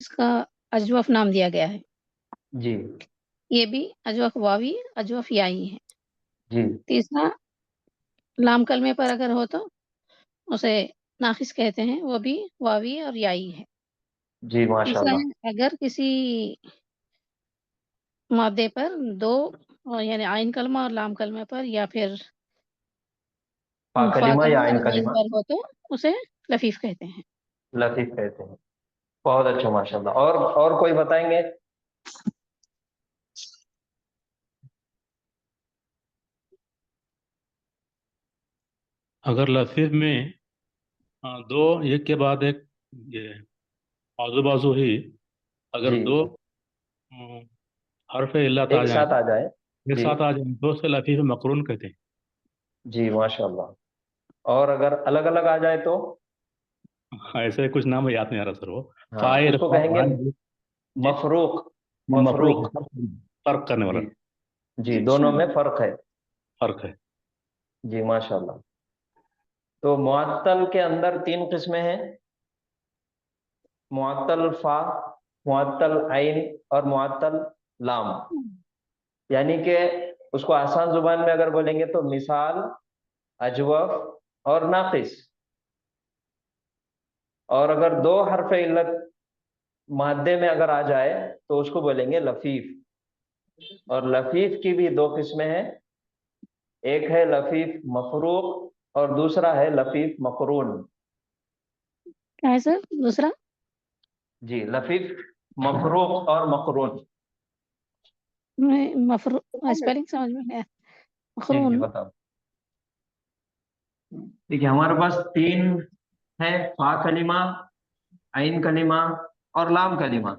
इसका अजवफ नाम दिया गया है। जी ये भी अजवफ वावी अजवफ याई है। जी तीसरा लाम कलमे पर अगर हो तो उसे नाखिस कहते हैं, वो भी वावी और याई है। जी तीसरा माशाल्लाह। है अगर किसी मादे पर दो यानी आइन कलमा और लाम कलमे पर या फिर फा फा कलिमा या कलमा आइन और आइन कलिमा पर हो तो उसे लफीफ कहते हैं। लतीफ कहते हैं। बहुत अच्छा माशाल्लाह। और कोई बताएंगे? अगर लफीफ में दो एक के बाद एक ये आजू बाजू ही अगर जी दो अ, हर्फ इल्लत आ एक जाए, साथ आ जाए। एक जी साथ आ जाए तो उसे लफीफ मकरून कहते हैं। जी माशाल्लाह। और अगर अलग अलग आ जाए तो? ऐसे कुछ नाम याद नहीं आ रहा सर वो। हाँ फायर उसको कहेंगे जी मफरूक। मफरूक, मफरूक। फर्क करने वाला जी जी अच्छा, दोनों में फर्क है। फर्क है। जी माशाल्लाह। तो मुअत्तल के अंदर तीन किस्में हैं। मुअत्तल फा, मुअत्तल आइन और मुअत्तल लाम। यानी कि उसको आसान जुबान में अगर बोलेंगे तो मिसाल, अजवफ और नाकिस। और अगर दो हर्फ इल्लत मादे में अगर आ जाए तो उसको बोलेंगे लफीफ। और लफीफ की भी दो किस्में हैं। एक है लफीफ मफरूक और दूसरा है लफीफ मकरून। क्या है सर दूसरा? जी लफीफ मफरूक और मकरून। मैं मफरू स्पेलिंग समझ में नहीं आया। जी जी मखरून। बताओ। देखिए हमारे पास तीन है, फा कलिमा, आइन कलिमा और लाम कलिमा।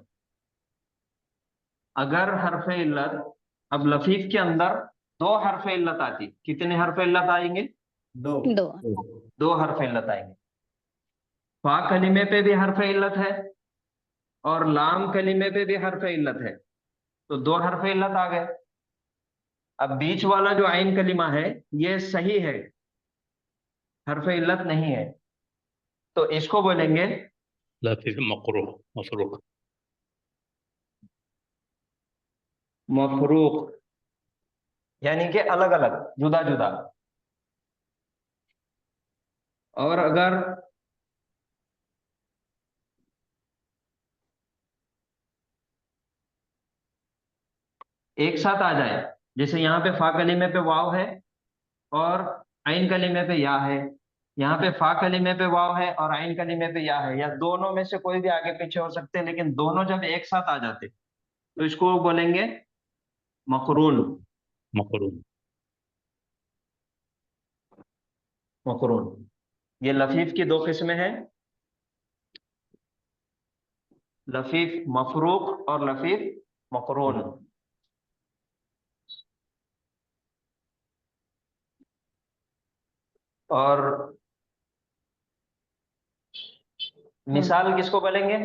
अगर हरफ इल्लत, अब लफीफ के अंदर दो हरफ इल्लत आती, कितने हरफ इल्लत आएंगे? दो। दो। दो हरफ इल्लत आएंगे। फा कलिमे पे भी हरफ इल्लत है और लाम कलिमे पे भी हरफ इल्लत है, तो दो हरफ इल्लत आ गए। अब बीच वाला जो आइन कलिमा है ये सही है, हरफ इल्लत नहीं है, तो इसको बोलेंगे लफीफ मकरू मफरूक। मफरूक। यानी कि अलग अलग, जुदा जुदा। और अगर एक साथ आ जाए, जैसे यहाँ पे फा कलीमे पे वाव है और आइन कलीमे पे या है, यहाँ पे फा कलीमे पे वाव है और आइन कलीमे पे या है, या दोनों में से कोई भी आगे पीछे हो सकते हैं, लेकिन दोनों जब एक साथ आ जाते तो इसको बोलेंगे मकरून। मकरून। मकरून। ये लफीफ की दो किस्में हैं, लफीफ मफरूक और लफीफ मकरून। और मिसाल किसको बोलेंगे?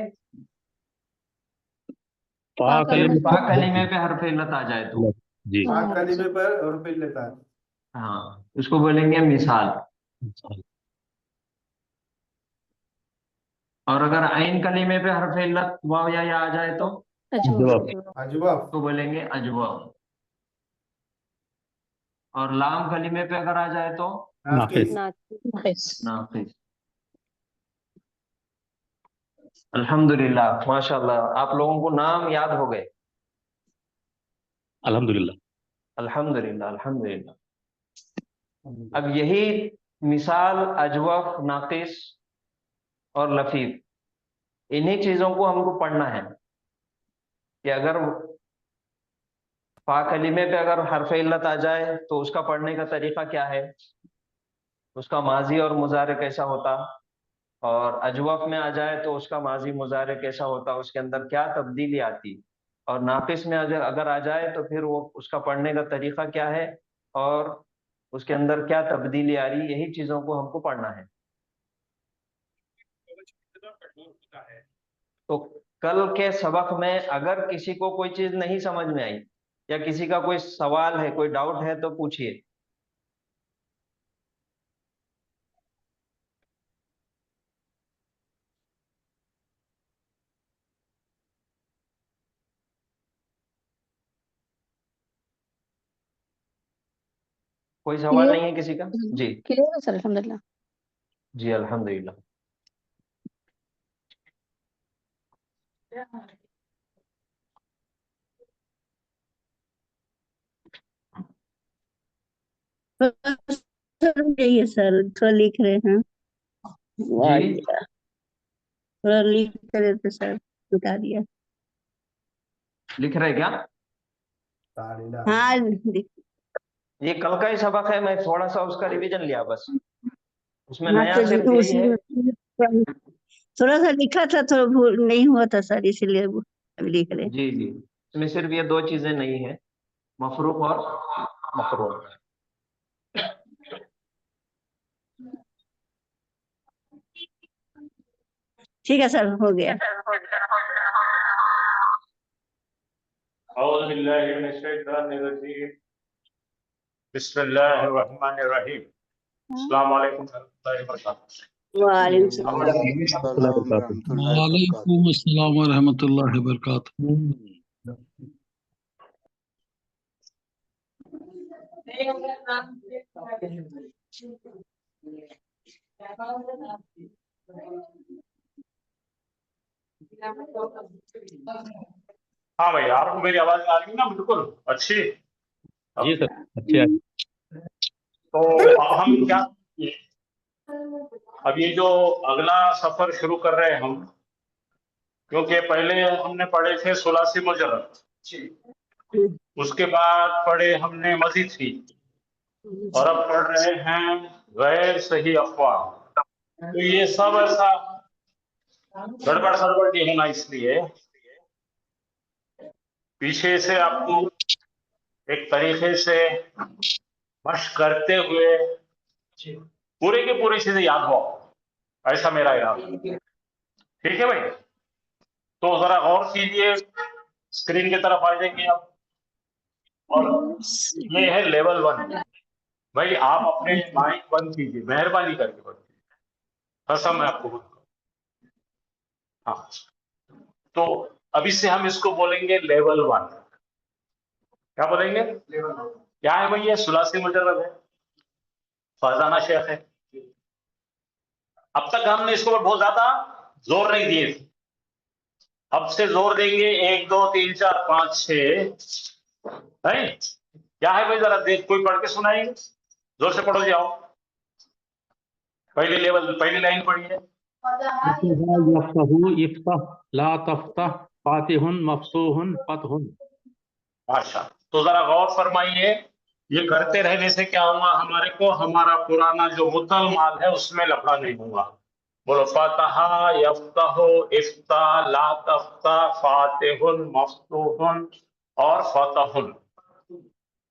फा फा सिर्फ कलमे कलीमे फा पर। कलीमे पे हरफ इल्लत आ जाए तो। जी हाँ, कलीमे पर और फिर लेता है। हाँ इसको बोलेंगे मिसाल। और अगर आइन कलीमे पे हरफ इल्लत वाव या आ जाए तो जवाब अजवाब। उसको बोलेंगे अजवाब। और लाम कलीमे पे अगर आ जाए तो नाफिस। नाकिस। नाफिस। अल्हम्दुलिल्लाह माशाल्लाह, आप लोगों को नाम याद हो गए। अल्हम्दुलिल्लाह। अल्हम्दुलिल्लाह अल्हम्दुलिल्लाह। अब यही मिसाल, अजवफ, नाकिस और लफीफ, इन्हीं चीजों को हमको पढ़ना है कि अगर फा कलीमे पे अगर हरफ इल्लत आ जाए तो उसका पढ़ने का तरीका क्या है, उसका माजी और मुजारे कैसा होता, और अजवफ में आ जाए तो उसका माजी मुजारे कैसा होता, उसके अंदर क्या तब्दीली आती, और नाकिस में अगर अगर आ जाए तो फिर वो उसका पढ़ने का तरीका क्या है और उसके अंदर क्या तब्दीली आ रही, यही चीजों को हमको पढ़ना है। तो कल के सबक में अगर किसी को कोई चीज नहीं समझ में आई या किसी का कोई सवाल है, कोई डाउट है तो पूछिए। कोई सवाल क्लियर नहीं है किसी का? जी क्लियर है सर, अल्हम्दुलिल्लाह। जी अल्हम्दुलिल्लाह। सर यही है सर, थोड़ा लिख रहे हैं। जी थोड़ा लिख रहे थे सर, बता दिया। लिख रहे क्या? हाँ ये कल का ही सबक है, मैं थोड़ा सा उसका रिवीजन लिया बस, उसमें हाँ नया तो सिर्फ यही उसी है। में थोड़ा सा लिखा था, थोड़ा भूल नहीं हुआ था सर, इसीलिए अभी लिख रहे हैं। जी जी, इसमें सिर्फ ये दो चीजें नहीं है, मफरूक और मफरूक। ठीक है सर, हो गया। औज़ु बिल्लाहि मिनश्शैतानिर्रजीम। बिस्मिल्लाहिर्रहमानिर्रहीम। अस्सलाम वालेकुम warahmatullahi wabarakatuh। वालेकुम सलाम। अस्सलाम रहमतुल्लाहि वबरकातुहू। वालेकुम अस्सलाम रहमतुल्लाहि वबरकातुहू। हाँ भाई, आपको मेरी आवाज आ रही है ना बिल्कुल अच्छी? जी सर, अच्छे आए। तो अब हम क्या, अब ये जो अगला सफर शुरू कर रहे हैं हम, क्योंकि पहले हमने पढ़े थे सुलासी मुजर्रद, उसके बाद पढ़े हमने मजीद थी, और अब पढ़ रहे हैं गैर सही अफवाह। तो ये सब ऐसा गड़बड़ गड़बड़ नहीं होना, इसलिए पीछे से आपको एक तरीके से मशक करते हुए पूरे के पूरी चीजें याद हो, ऐसा मेरा इरादा। ठीक है भाई, तो जरा गौर कीजिए, स्क्रीन की तरफ आ जाएंगे आप, और ये है लेवल 1। भाई आप अपने माइक बंद कीजिए, मेहरबानी करके बंद कीजिए, कसम है आपको बंद। हाँ, तो अभी से हम इसको बोलेंगे लेवल 1। क्या बोलेंगे? क्या है भाई? ये सुलासी मुजर्रद है, फरजाना शेख है। अब तक हमने इसके ऊपर बहुत ज्यादा जोर नहीं दिए थे, अब से जोर देंगे। 1 2 3 4 5 6 है। क्या है भाई? जरा देख, कोई पढ़ के सुनाएंगे? जोर से पढ़ो जी, आओ। पहले लेवल, पहली लाइन पढ़िए। यफ्तहू इफ्तह ला तफ्तह फातिहुन मफतूहुन फतहुन। अच्छा, तो जरा गौर फरमाइए, ये करते रहने से क्या होगा हमारे को? हमारा पुराना जो मुद्दल माल है उसमें लफड़ा नहीं होगा। बोलो, फतहा यफ्तहु इफ्ता ला तफ्ता फातिहुन मफ्तूहुन और फतहुन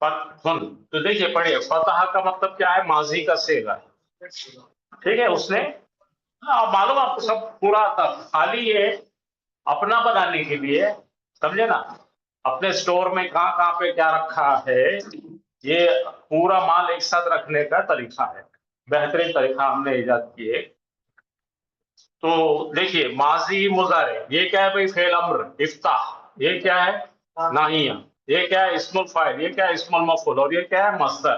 फतहुन। तो देखिए, पढ़िए, फतहा का मतलब क्या है? माजी का सेगा है। ठीक है, उसने, हाँ, मालूम आपको सब पूरा था, खाली ये अपना बनाने के लिए, समझे ना, अपने स्टोर में कहाँ कहाँ पे क्या रखा है, ये पूरा माल एक साथ रखने का तरीका है, बेहतरीन तरीका हमने इजाद किए। तो देखिए, माजी मुजारे, ये क्या है भाई? फेल अम्र इफ्ताह, ये क्या है? नाहिया, ये क्या है? इस्मुल फाइल, ये क्या है? इस्मुल मफूल, और ये क्या है? मस्दर।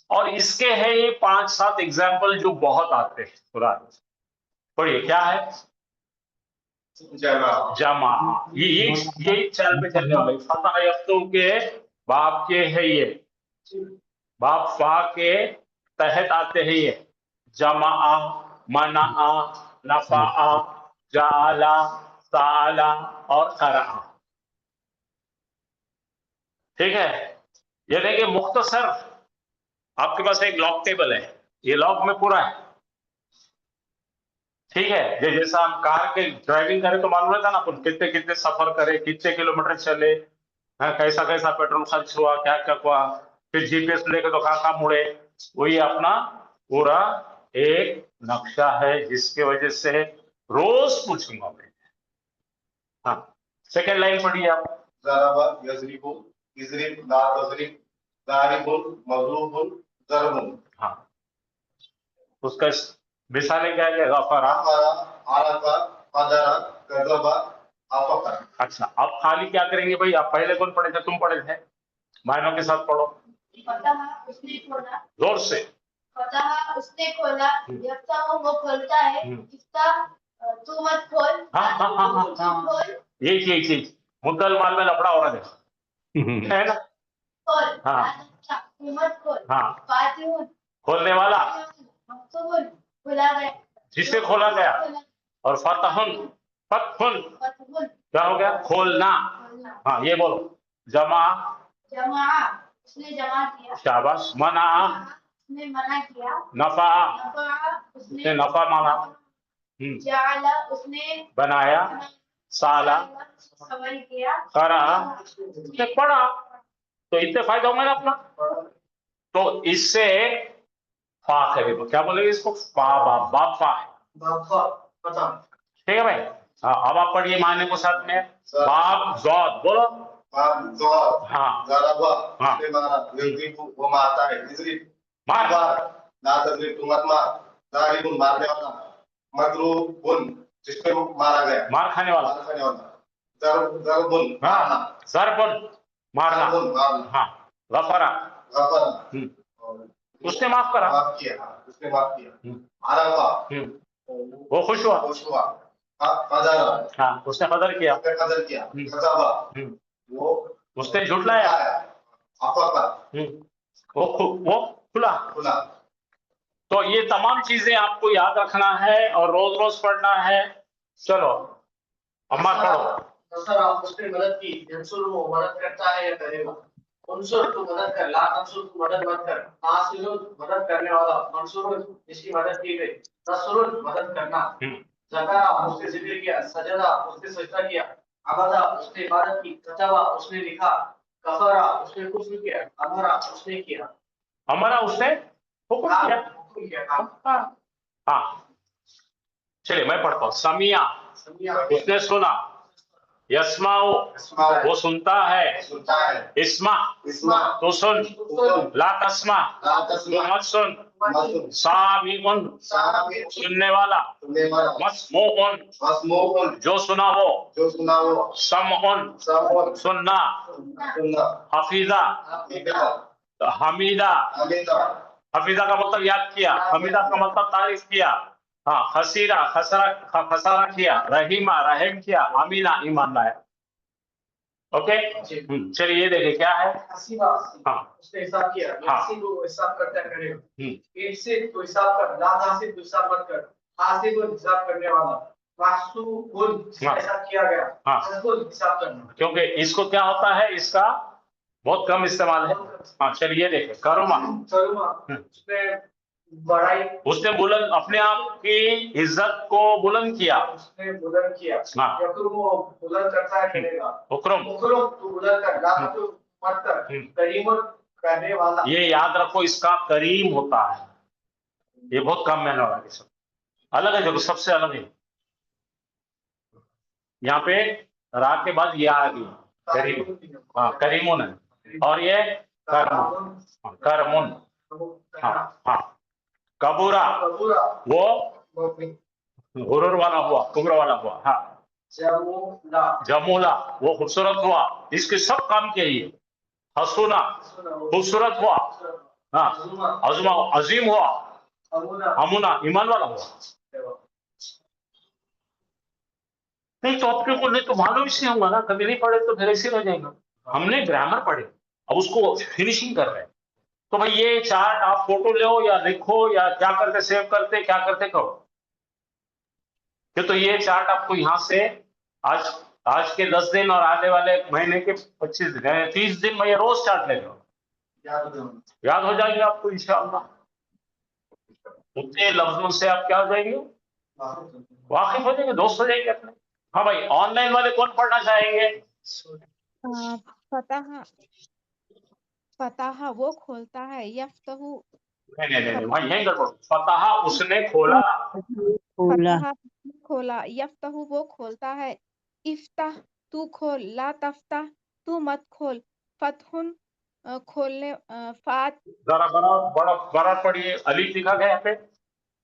और इसके है ये 5 7 एग्जाम्पल जो बहुत आते हैं कुरान में। पढ़िए, क्या है? जमा। ये चाल पे चलने वाले फतह यफ्तू के बाप के है, ये बाप फा के तहत आते हैं ये। जमा, मना, नफा, जाला, साला और करा। ठीक है, ये देखिए, मुख्तसर आपके पास एक लॉग टेबल है, ये लॉग में पूरा है। ठीक है, जैसा हम कार के ड्राइविंग करें तो मालूम रहता ना अपन कितने कितने सफर करे, कितने किलोमीटर चले, हाँ, कैसा कैसा पेट्रोल खर्च हुआ, क्या क्या हुआ, फिर जीपीएस लेके तो कहाँ कहाँ मुड़े। वही अपना पूरा एक नक्शा है, जिसके वजह से रोज पूछूंगा मैं। हाँ, सेकेंड लाइन पढ़िए आप। ज़रबा यज़रिबु, इज़रिब ला तज़रिब, ज़ारिबुन मज़रूबुन ज़रबुन। हाँ, उसका मिसालें क्या है? गफरा, अफ़रा, अरफ़ा, क़दरा, कज़बा, अफ़क़ा। अच्छा, अब खाली क्या करेंगे भाई? आप पहले कौन पढ़े थे? तुम पढ़े थे, मायनों के साथ पढ़ो। फतह उसने खोला, जोर से। फतह उसने खोला, यफ्ताह वो खोलता है, इफ्ताह तू मत खोल, हाँ। खोल, यही चीज मुद्दल माल में लफड़ा हो रहा है ना। खोल, हाँ। तू मत खोल, हाँ। फातिहुन खोलने वाला, मफ्तूहुन खोला गया, जिसे खोला गया। और फतहुन, फतहुन फतहुन क्या हो गया? खोलना। हाँ ये बोलो। जमा, जमा उसने जमा किया, शाबाश। मना, उसने मना किया, नफा, नफा उसने नफा माना। जाला उसने बनाया, साला, सवाल किया, करा, उसने पढ़ा। तो इतने फायदा होंगे ना अपना। तो इससे फा है, क्या बोलेंगे इसको? फा, बाप फा है। ठीक है भाई। हाँ अब आप पढ़िए माने को साथ में। बाप जौद बोलो। बाप जौद, हाँ। ज़राबा हाँ। उसने मारा, यज़रिबु वो मारता है, यज़रिब मार। ना तज़रिब तू मत मार, ज़ारिबुन मारने वाला, मज़रूबुन जिसपे मारा गया, मार खाने वाला। ज़रबुन मारना, ज़रबुन मारना। हाँ। गफरा, गफरा उसने माफ करा, माफ किया, उसने माफ किया। अरफा वो खुश हुआ। कदरा, हाँ उसने कदर किया। कदर किया। कज़बा वो उसने झुटलाया। अफका वो खुला। तो ये तमाम चीजें आपको याद रखना है और रोज रोज पढ़ना है। चलो अम्मा पढ़ो। नसरा उसने मदद की, यंसुर वो मदद करता है या करेगा। उनसुर तू मदद कर, ला तंसुर तू मदद मत कर। नासिरुन मदद करने वाला, मंसूरुन जिसकी मदद की गई, नसरुन मदद करना। ज़करा उसने जिक्र किया, सजदा उसने सजदा किया, अबदा उसने इबादत की, कतबा उसने लिखा, कफरा उसने कुफ्र किया, अमरा उसने किया। हमारा उसने हुक्म किया। हाँ चलिए मैं पढ़ता हूँ। समिया उसने सुना, यस्माउ वो सुनता है, इस्मा तो सुन, ला तस्मा तो मत सुन, सामीउन सुनने वाला, मस्मूउन जो सुना वो, समउन सुनना, हफीजा हमीदा, हफीजा का मतलब याद किया, हमीदा का मतलब तारीफ किया। हाँ खसीरा खसारा किया, रहीमा रहम किया, अमीना ईमान लाया। ओके चलिए ये देखिए क्या है। हाँ उसने हिसाब किया, हाँ। को हिसाब करता करेगा। एक से तो हिसाब कर, ला हासिब तो हिसाब मत कर, हासिब को हिसाब करने वाला, महसूबुन हिसाब किया गया, महसूब हिसाब करना। क्योंकि इसको क्या होता है, इसका बहुत कम इस्तेमाल है। हाँ चलिए देखें। करुमा उसने बड़ाई, उसने बुलंद अपने आप की इज्जत को बुलंद किया, उसने बुलंद किया। हाँ। यकरुम वो बुलंद करता है करेगा। हुक्म तू बुलंद कर, ला तू मत कर, करीमुन करने वाला। ये याद रखो, इसका करीम होता है। ये बहुत कम मैंने वाला सब अलग है, जो सबसे अलग है। यहाँ पे रा के बाद ये आ गई करीम। हाँ करीमुन है। और ये करमुन। हाँ कबूरा वो गुरूर वाला हुआ, कुब्र वाला हुआ। हाँ जमूला वो खूबसूरत हुआ। इसके सब काम के लिए। हसूना खूबसूरत हुआ। हाँ अजुमा अजीम हुआ। अमुना ईमान वाला हुआ। नहीं तो अपने को नहीं तो मालूम इसलिए होगा ना, कभी नहीं पढ़े तो फिर ऐसे रह जाएगा। हमने ग्रामर पढ़े, अब उसको फिनिशिंग कर रहे हैं। तो भाई ये चार्ट आप फोटो ले या लिखो या क्या करते, सेव करते क्या करते करो। तो ये चार्ट आपको यहाँ से आज के 10 दिन और आने वाले महीने के 25 दिन 30 दिन में ये रोज चार्ट ले लो, याद हो जाएंगे आपको इंशाअल्लाह। उतने लफ्जों से आप क्या हो जाएंगे, वाकिफ हो जाएंगे, दोस्त हो जाएंगे अपने। हाँ भाई ऑनलाइन वाले कौन पढ़ना चाहेंगे? फतह वो खोलता है, यफ्तहु नहीं भाई यही गड़बड़। फतह उसने खोला, फतह खोला, यफ्तहु वो खोलता है, इफ्ताह तू खोल, ला तफ्ताह तू मत खोल, फतहुन खोलने, फात जरा बड़ा पढ़िए, अली लिखा गया यहाँ पे।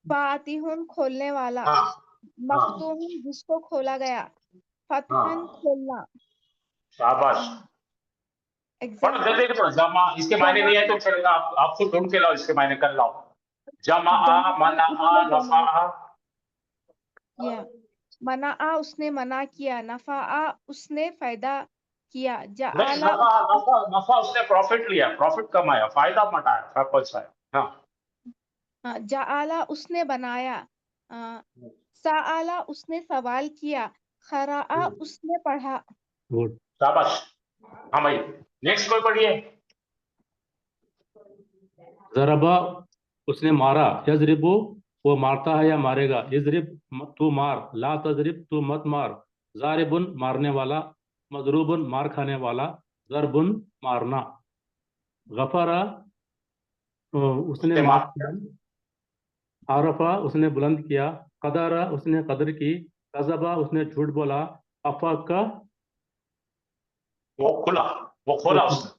फातिहुन खोलने वाला, मफ्तूहुन जिसको खोला गया, फतहन खोलना। शाबाश। पढ़ एग्जाम्पल जल्दी पढ़ो। जमा, इसके मायने नहीं है तो चलेगा, आप खुद ढूंढ के लाओ, इसके मायने कर लाओ। जमा, मना, नफा। या मना उसने मना किया, नफा उसने फायदा किया, नहीं, जाआला नफा उसने प्रॉफिट लिया, प्रॉफिट कमाया, फायदा मटाया, पहुंचाया। हाँ, जाआला उसने बनाया, साआला उसने सवाल किया, खरा उसने पढ़ा। गुड। शाबाश। हाँ भाई, नेक्स्ट कोई पढ़िए। जरबा उसने मारा, यजरिबु वो मारता है या मारेगा, यजरिब तू मार, ला तजरिब तू मत मार, जारिबुन मारने वाला, मजरूबुन मार खाने वाला, जरबुन मारना, गफरा उसने माफ किया, आरफा उसने बुलंद किया, कदरा उसने कदर की, कजबा उसने झूठ बोला, अफका वो खुला, वो खोला उसने।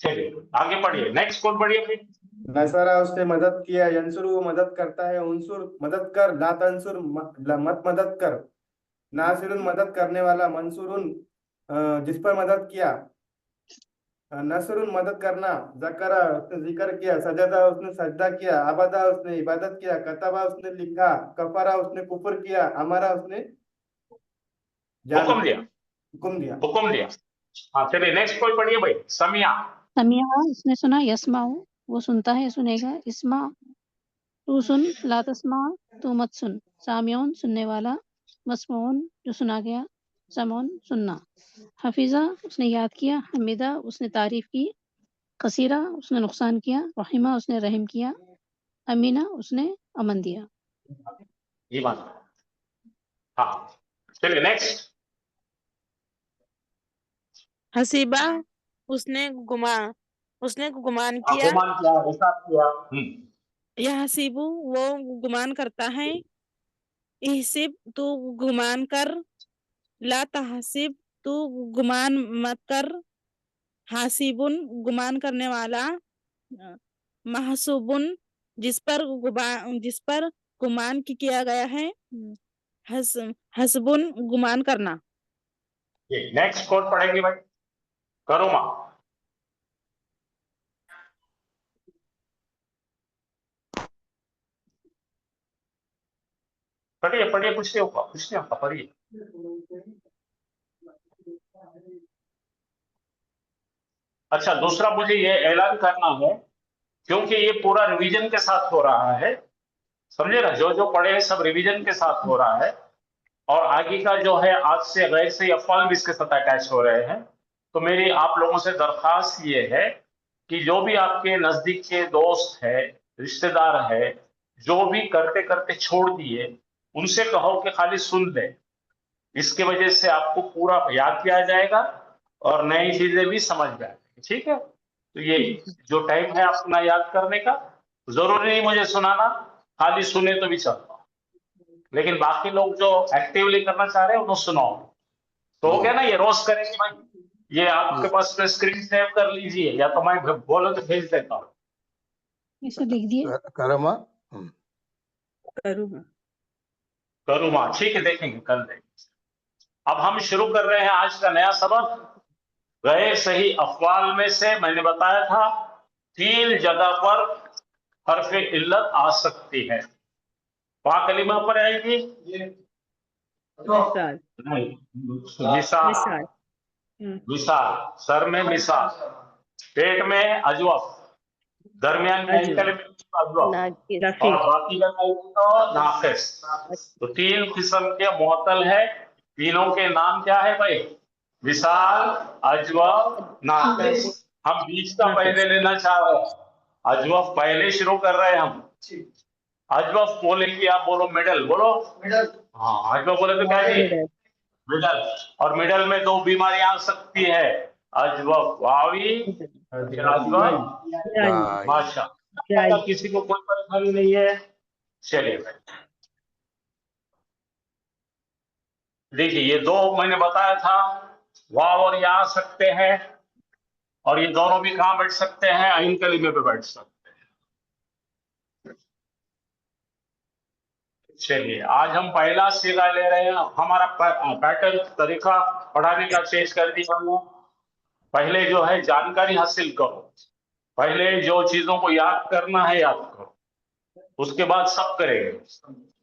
चलिए आगे पढ़िए, नेक्स्ट कौन पढ़िए फिर। नसरा उसने मदद किया, यंसुर वो मदद करता है, उनसुर मदद कर, ला तंसुर मत मदद कर, नासिरुन मदद करने वाला, मंसूरुन जिस पर मदद किया, नसरुन मदद करना, जकरा उसने जिक्र किया, सजदा उसने सजदा किया, अबदा उसने इबादत किया, कतबा उसने लिखा, कफरा उसने कुफर किया, अमरा उसने हुक्म दिया, हुक्म दिया। हुक्म दिया। हाँ चलिए नेक्स्ट कोई पढ़िए भाई। समिया, समिया उसने सुना, यस्माऊ वो सुनता है, सुनेगा, इस्मा तू सुन, ला तस्मा तू मत सुन, सामिऊन सुनने वाला, मस्मून जो सुना गया, समून सुनना, हफीजा उसने याद किया, हमीदा उसने तारीफ की, कसीरा उसने नुकसान किया, रहीमा उसने रहम किया, अमीना उसने अमन दिया। ईमान। हाँ चलिए नेक्स्ट। हसीबा उसने गुमान किया, गुमान किया, हिसाब किया। यह हसीबू वो गुमान करता है, इहसिब तू गुमान कर, ला तहसिब तू गुमान मत कर, हासिबुन गुमान करने वाला, महसूबुन जिस पर गुमान किया गया है, हसबुन गुमान करना। नेक्स्ट कौन पढ़ेंगे भाई। करुमा, पढ़िए पढ़िए, कुछ नहीं होगा, कुछ नहीं होगा, पढ़िए। अच्छा, दूसरा मुझे ये ऐलान करना है, क्योंकि ये पूरा रिवीजन के साथ हो रहा है, समझे ना, जो जो पढ़े हैं सब रिवीजन के साथ हो रहा है, और आगे का जो है आज से गैर से अफवाल भी इसके साथ अटैच हो रहे हैं। तो मेरी आप लोगों से दरखास्त ये है कि जो भी आपके नजदीक के दोस्त है, रिश्तेदार है, जो भी करते करते छोड़ दिए, उनसे कहो कि खाली सुन ले, इसके वजह से आपको पूरा याद किया जाएगा और नई चीजें भी समझ में आएंगी। ठीक है, तो ये जो टाइम है अपना याद करने का, जरूरी नहीं मुझे सुनाना, खाली सुने तो भी चलता, लेकिन बाकी लोग जो एक्टिवली करना चाह रहे हैं उनको सुनाओ। तो हो गया ना, ये रोज करेंगे भाई। ये आपके पास में स्क्रीन सेव कर लीजिए, या तो मैं बोलो तो भेज देता हूँ। इसे लिख दिए करमा करूँगा, ठीक है, देखेंगे कल देखेंगे। अब हम शुरू कर रहे हैं आज का नया सबक। गैर सही अफवाल में से मैंने बताया था 3 जगह पर हर्फ इल्लत आ सकती है। वहां कलिमा पर आएगी मिसाल, मिसाल, सर में मिसाल, पेट में अजवफ, दरमियान में अजवफ, और बाकी का तो नाकिस। तो 3 किस्म के मुअत्तल है, तीनों के नाम क्या है भाई, मिसाल, अजवफ, नाकिस। हम बीच का पहले लेना चाह रहे हैं, अजवफ पहले शुरू कर रहे हैं हम। अजवफ बोलेंगे, आप बोलो मिडल, बोलो मिडल। हाँ, अजवफ बोले तो क्या जी, मिडल। और मिडल में 2 बीमारियां आ सकती है, अजवफ वावी, अजवफ माशा। किसी को कोई परेशानी नहीं है। चलिए भाई, देखिए ये 2 मैंने बताया था, वाव और या आ सकते हैं, और ये दोनों भी कहां बैठ सकते हैं, आइन कलीमे पे बैठ सकते हैं। चलिए आज हम पहला सीगा ले रहे हैं। हमारा पैटर्न तरीका पढ़ाने का चेंज कर दिया हमने। पहले जो है जानकारी हासिल करो, पहले जो चीजों को याद करना है याद करो, उसके बाद सब करेंगे।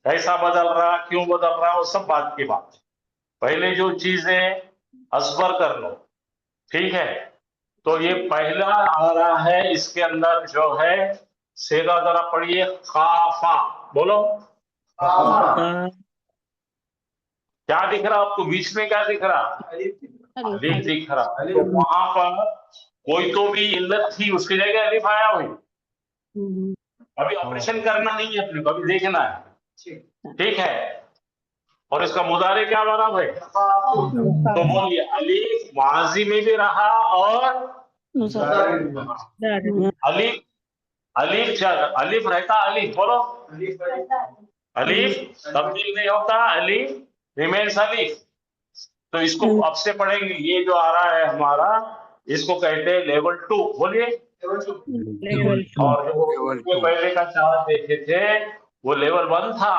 कैसा बदल रहा, क्यों बदल रहा, वो सब बात की बात। पहले जो चीजें असबर कर लो, ठीक है। तो ये पहला आ रहा है, इसके अंदर जो है सेगा जरा पढ़िए, खाफा, बोलो क्या दिख रहा आपको बीच में, क्या दिख रहा, अलिफ दिख रहा। तो वहां पर कोई तो भी इल्लत थी, उसकी जगह अलिफ आया हुई। अभी ऑपरेशन करना नहीं है अपने को, अभी देखना है, ठीक है। और इसका मुदारे क्या बना भाई, तो बोलिए अलिफ माजी में भी रहा और अलिफ, अलिफ रहता, अलिफ बोलो, अलिफ तब्दील नहीं होता, अलिफ रिमेन्स अलिफ। तो इसको अब से पढ़ेंगे, ये जो आ रहा है हमारा, इसको कहते हैं लेवल 2, बोलिए। और जो पहले का चार्ट देखे थे वो लेवल 1 था,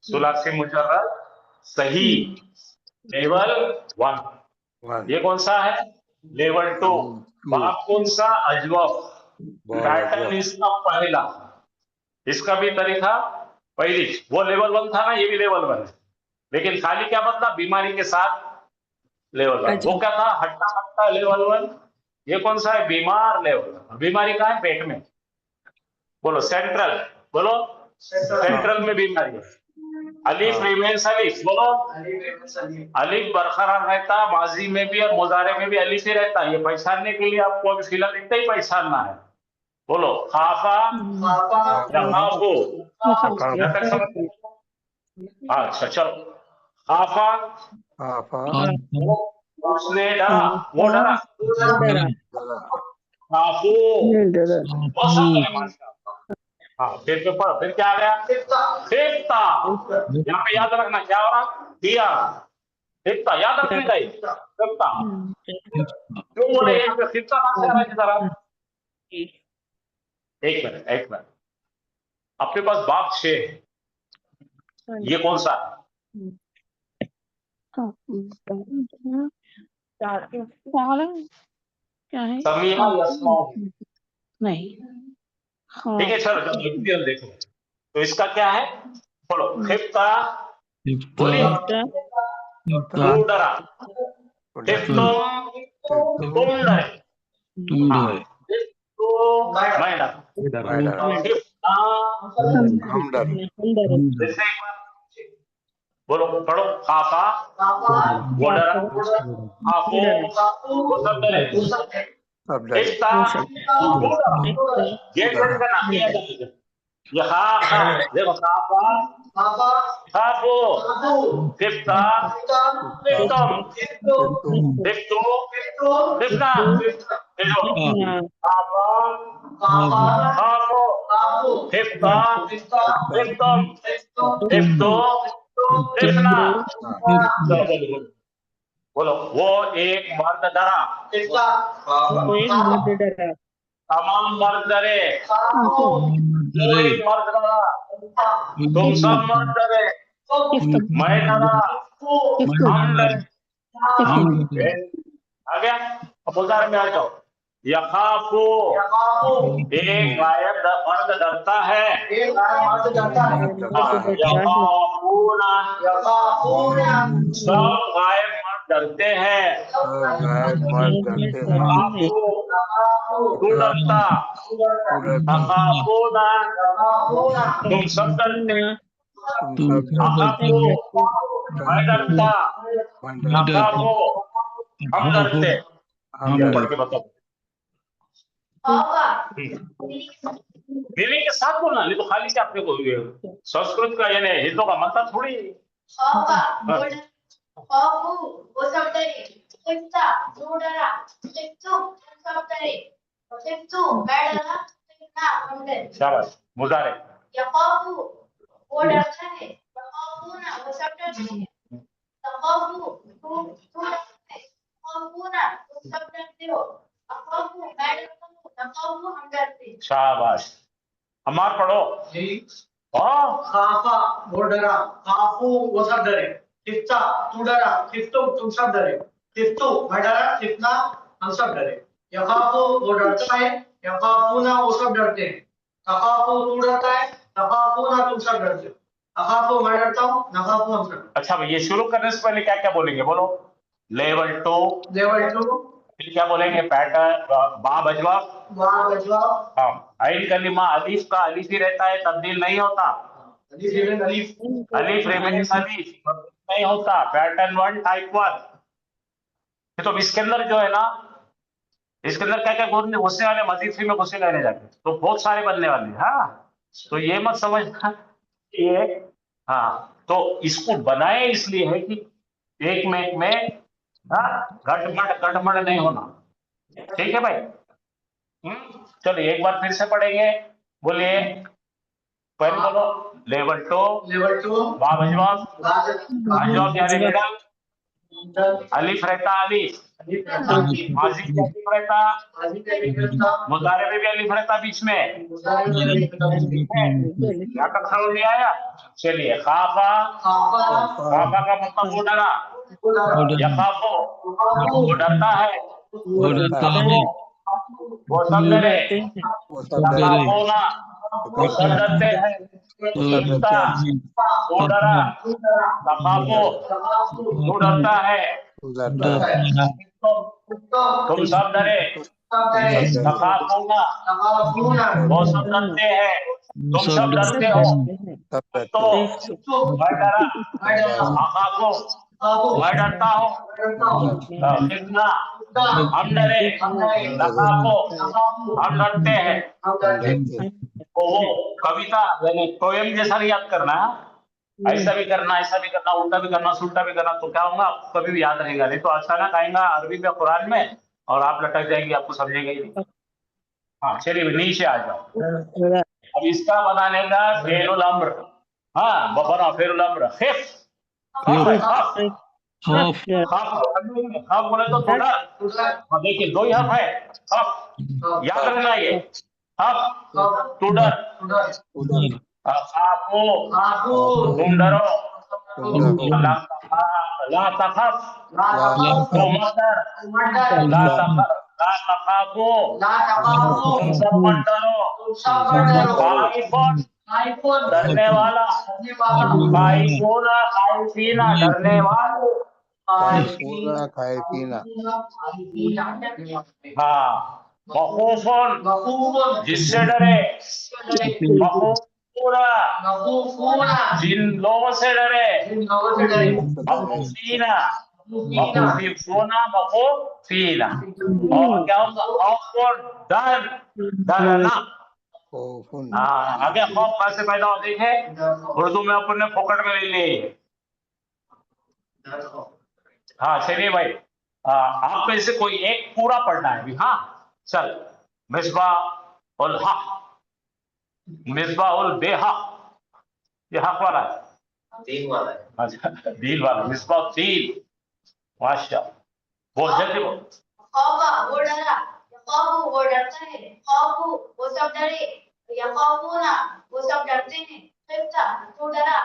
सुलासी मुजर्रद सही, लेवल 1। ये कौन सा है, लेवल 2। बाप कौन सा, अजवफ। पैटर्न इसका पहला, इसका भी तरीका पहली, वो लेवल 1 था ना, ये भी लेवल 1 है, लेकिन खाली क्या बदला, बीमारी के साथ लेवल 1। वो क्या था, हट्टा हट्टा लेवल 1। ये कौन सा है, बीमार लेवल। बीमारी कहाँ है, पेट में, बोलो सेंट्रल, बोलो सेंट्रल में बीमारी है। अलिफ रिमेन्स अलिफ, बोलो अलिफ बरकरार रहता, माजी में भी और मुजारे में भी अलिफ ही रहता। ये पहचानने के लिए आपको अभी फिलहाल इतना ही पहचानना है। बोलो खाफा, खाफो, अच्छा चलो, खाफा उसने डरा, वो डरा, खाफो, हाँ फिर क्या आ गया, खिफ्ता। यहाँ पे याद रखना क्या हो रहा, दिया खिफ्ता, याद रखने का ही खिफ्ता। क्यों बोले यहाँ पे खिफ्ता कहाँ से आ रहा है जरा, एक मिनट, अपने पास बाप 6 है, ये कौन सा क्या है, समीआ यस्माउ, नहीं, ठीक है। चलो जब देखो तो इसका क्या है, बोलो खिफ्ता, बोलिए तू डरा, खिफ्तो तुम डरे, मैं डरा, खिफ्ता हम डरे। बोलो पढ़ो, खाफा वो डरा, खाफो वो सब डरे, खिफ्ता तू डरा। ये करना, ये खा देखो, खाफा खाफो, खिफ्ता खिफ्तम, खिफ्तो खिफ्ता, खाफा खाफो, खिफ्ता खिफ्तम, खिफ्तो खिफ्ना। बोलो वो एक मर्द डरा, तमाम मर्द डरे, कोई मर्द डरा, तुम सब मर्द डरे, मैं डरा, हम डरे। आ गया, अब मुजारे में आ जाओ। यखाफो, एक गायब मर्द डरता है, यखाफूना, सब गायब मर्द डरते हैं, तू डरता, यखाफूना तुम सब डरते, यखाफो मैं डरता, यखाफो हम डरते। ये पढ़ के बताओ, मीनिंग के साथ बोलना, नहीं तो खाली से आपने को संस्कृत का यानी हिंदू का मतलब थोड़ी। वो सब डरे, खिफ्ता तू डरा, खिफ्तू सब डरे, खिफ्तू मैं डरा, खिफ्ना हम डरे। शाबाश, मुजारे यखाफू वो डरता है, यखाफूना वो सब डरते हैं, तखाफू तू डरता है, तखाफूना तुम सब डरते हो, अखाफू मैं डरता हूँ, तखाफू हम डरते हैं। शाबाश, हमार पढ़ो। खाफा वो डरा, खाफू वो सब डरे, खिफ्ता तू डरा, खिफ्तुम तुम सब डरे, खिफ्तू मैं डरा, खिफ्ना हम सब डरे। यखाफु वो डरता है, यखाफूना वो सब डरते हैं। तखाफु तू डरता है, तखाफूना तुम सब डरते हो। अखाफु मैं डरता हूँ, नखाफु हम सब। अच्छा भाई, ये शुरू करने से पहले क्या क्या बोलेंगे, बोलो। लेवल 2, लेवल 2, फिर क्या बोलेंगे, पैटर्न, बा बजवा, हाँ, आइन कलिमा अलीफ का अलीफ ही रहता है, तब्दील नहीं होता। अलीफ रिमेनिंग अलीफ नहीं होता। Pattern 1 type 1। तो इसके अंदर जो है ना, इसके अंदर क्या क्या घुसने वाले, मजीद फी में घुसे रहने जाते, तो बहुत सारे बनने वाले। हाँ, तो ये मत समझना ये, हाँ, तो इसको बनाए इसलिए है कि एक में हाँ, गठमड़ नहीं होना। ठीक है भाई। चलिए एक बार फिर से पढ़ेंगे, बोलिए। पहले बोलो लेवल 2 बाब अजवाब। अजवाब क्या रहेगा, अलिफ रहता, अलिफ माजी में अलिफ रहता, मुजारे में भी अलिफ रहता बीच में। क्या का समझ नहीं आया? चलिए, खाफा का मतलब वो डरा, यखाफो वो डरता है, वो सब डरे, यखाफोना वो सब डरते हैं, इफ्ता वो डरा, यखाफो वो डरता है, तुम सब डरे, तखाफूना वो सब डरते हैं, तुम सब डरते हो। तो मैं डरा, अखाफो मैं डरता हूँ, कितना हम डरे, लखाफो हम डरते हैं। तो वो कविता यानी पोएम जैसा नहीं याद करना, ऐसा भी करना, ऐसा भी करना, उल्टा भी करना, सुल्टा भी करना, तो क्या होगा, आपको कभी भी याद रहेगा नहीं। तो अचानक आएगा अरबी में, कुरान में, और आप लटक जाएंगे, आपको समझेगा ही नहीं। हाँ, चलिए नीचे आ जाओ। अब इसका बनाने का फेरुल अम्र, हाँ बना फेरुल अम्र, खिफ खफ बोले तो थोड़ा, देखिए 2 ही हर्फ है, खफ याद रखना, ये खफ टू डर, तुम डरो, ला तखफ तुम मत डर, ला तखाफो तुम सब मत डरो, खाइफुन डरने वाला, खाइफूना खाइफीना डरने वाले, हाँ, मखूफुन जिससे डरे, मखूफूना जिन लोगों से डरे, मखूफीना मखूफीना मखूफीना। और क्या होगा, खौफुन डर, डरना। हाँ, आगे खौफ कैसे पैदा हो, देखे उर्दू में अपन ने फोकट में ले लिए। हाँ चलिए भाई, आप में से कोई एक पूरा पढ़ना है अभी। हाँ चल, मिसबाह उल हक, मिसबाह उल बेहक, ये हक वाला है, दीन वाला है। अच्छा, दीन वाला, मिसबाह दीन, माशा, बहुत जल्दी बोल। खौफा वो डरा, यखाफु वो डरता है, खौफु वो सब डरे, यखाफूना वो सब डरते हैं, खिफ्ता तू डरा,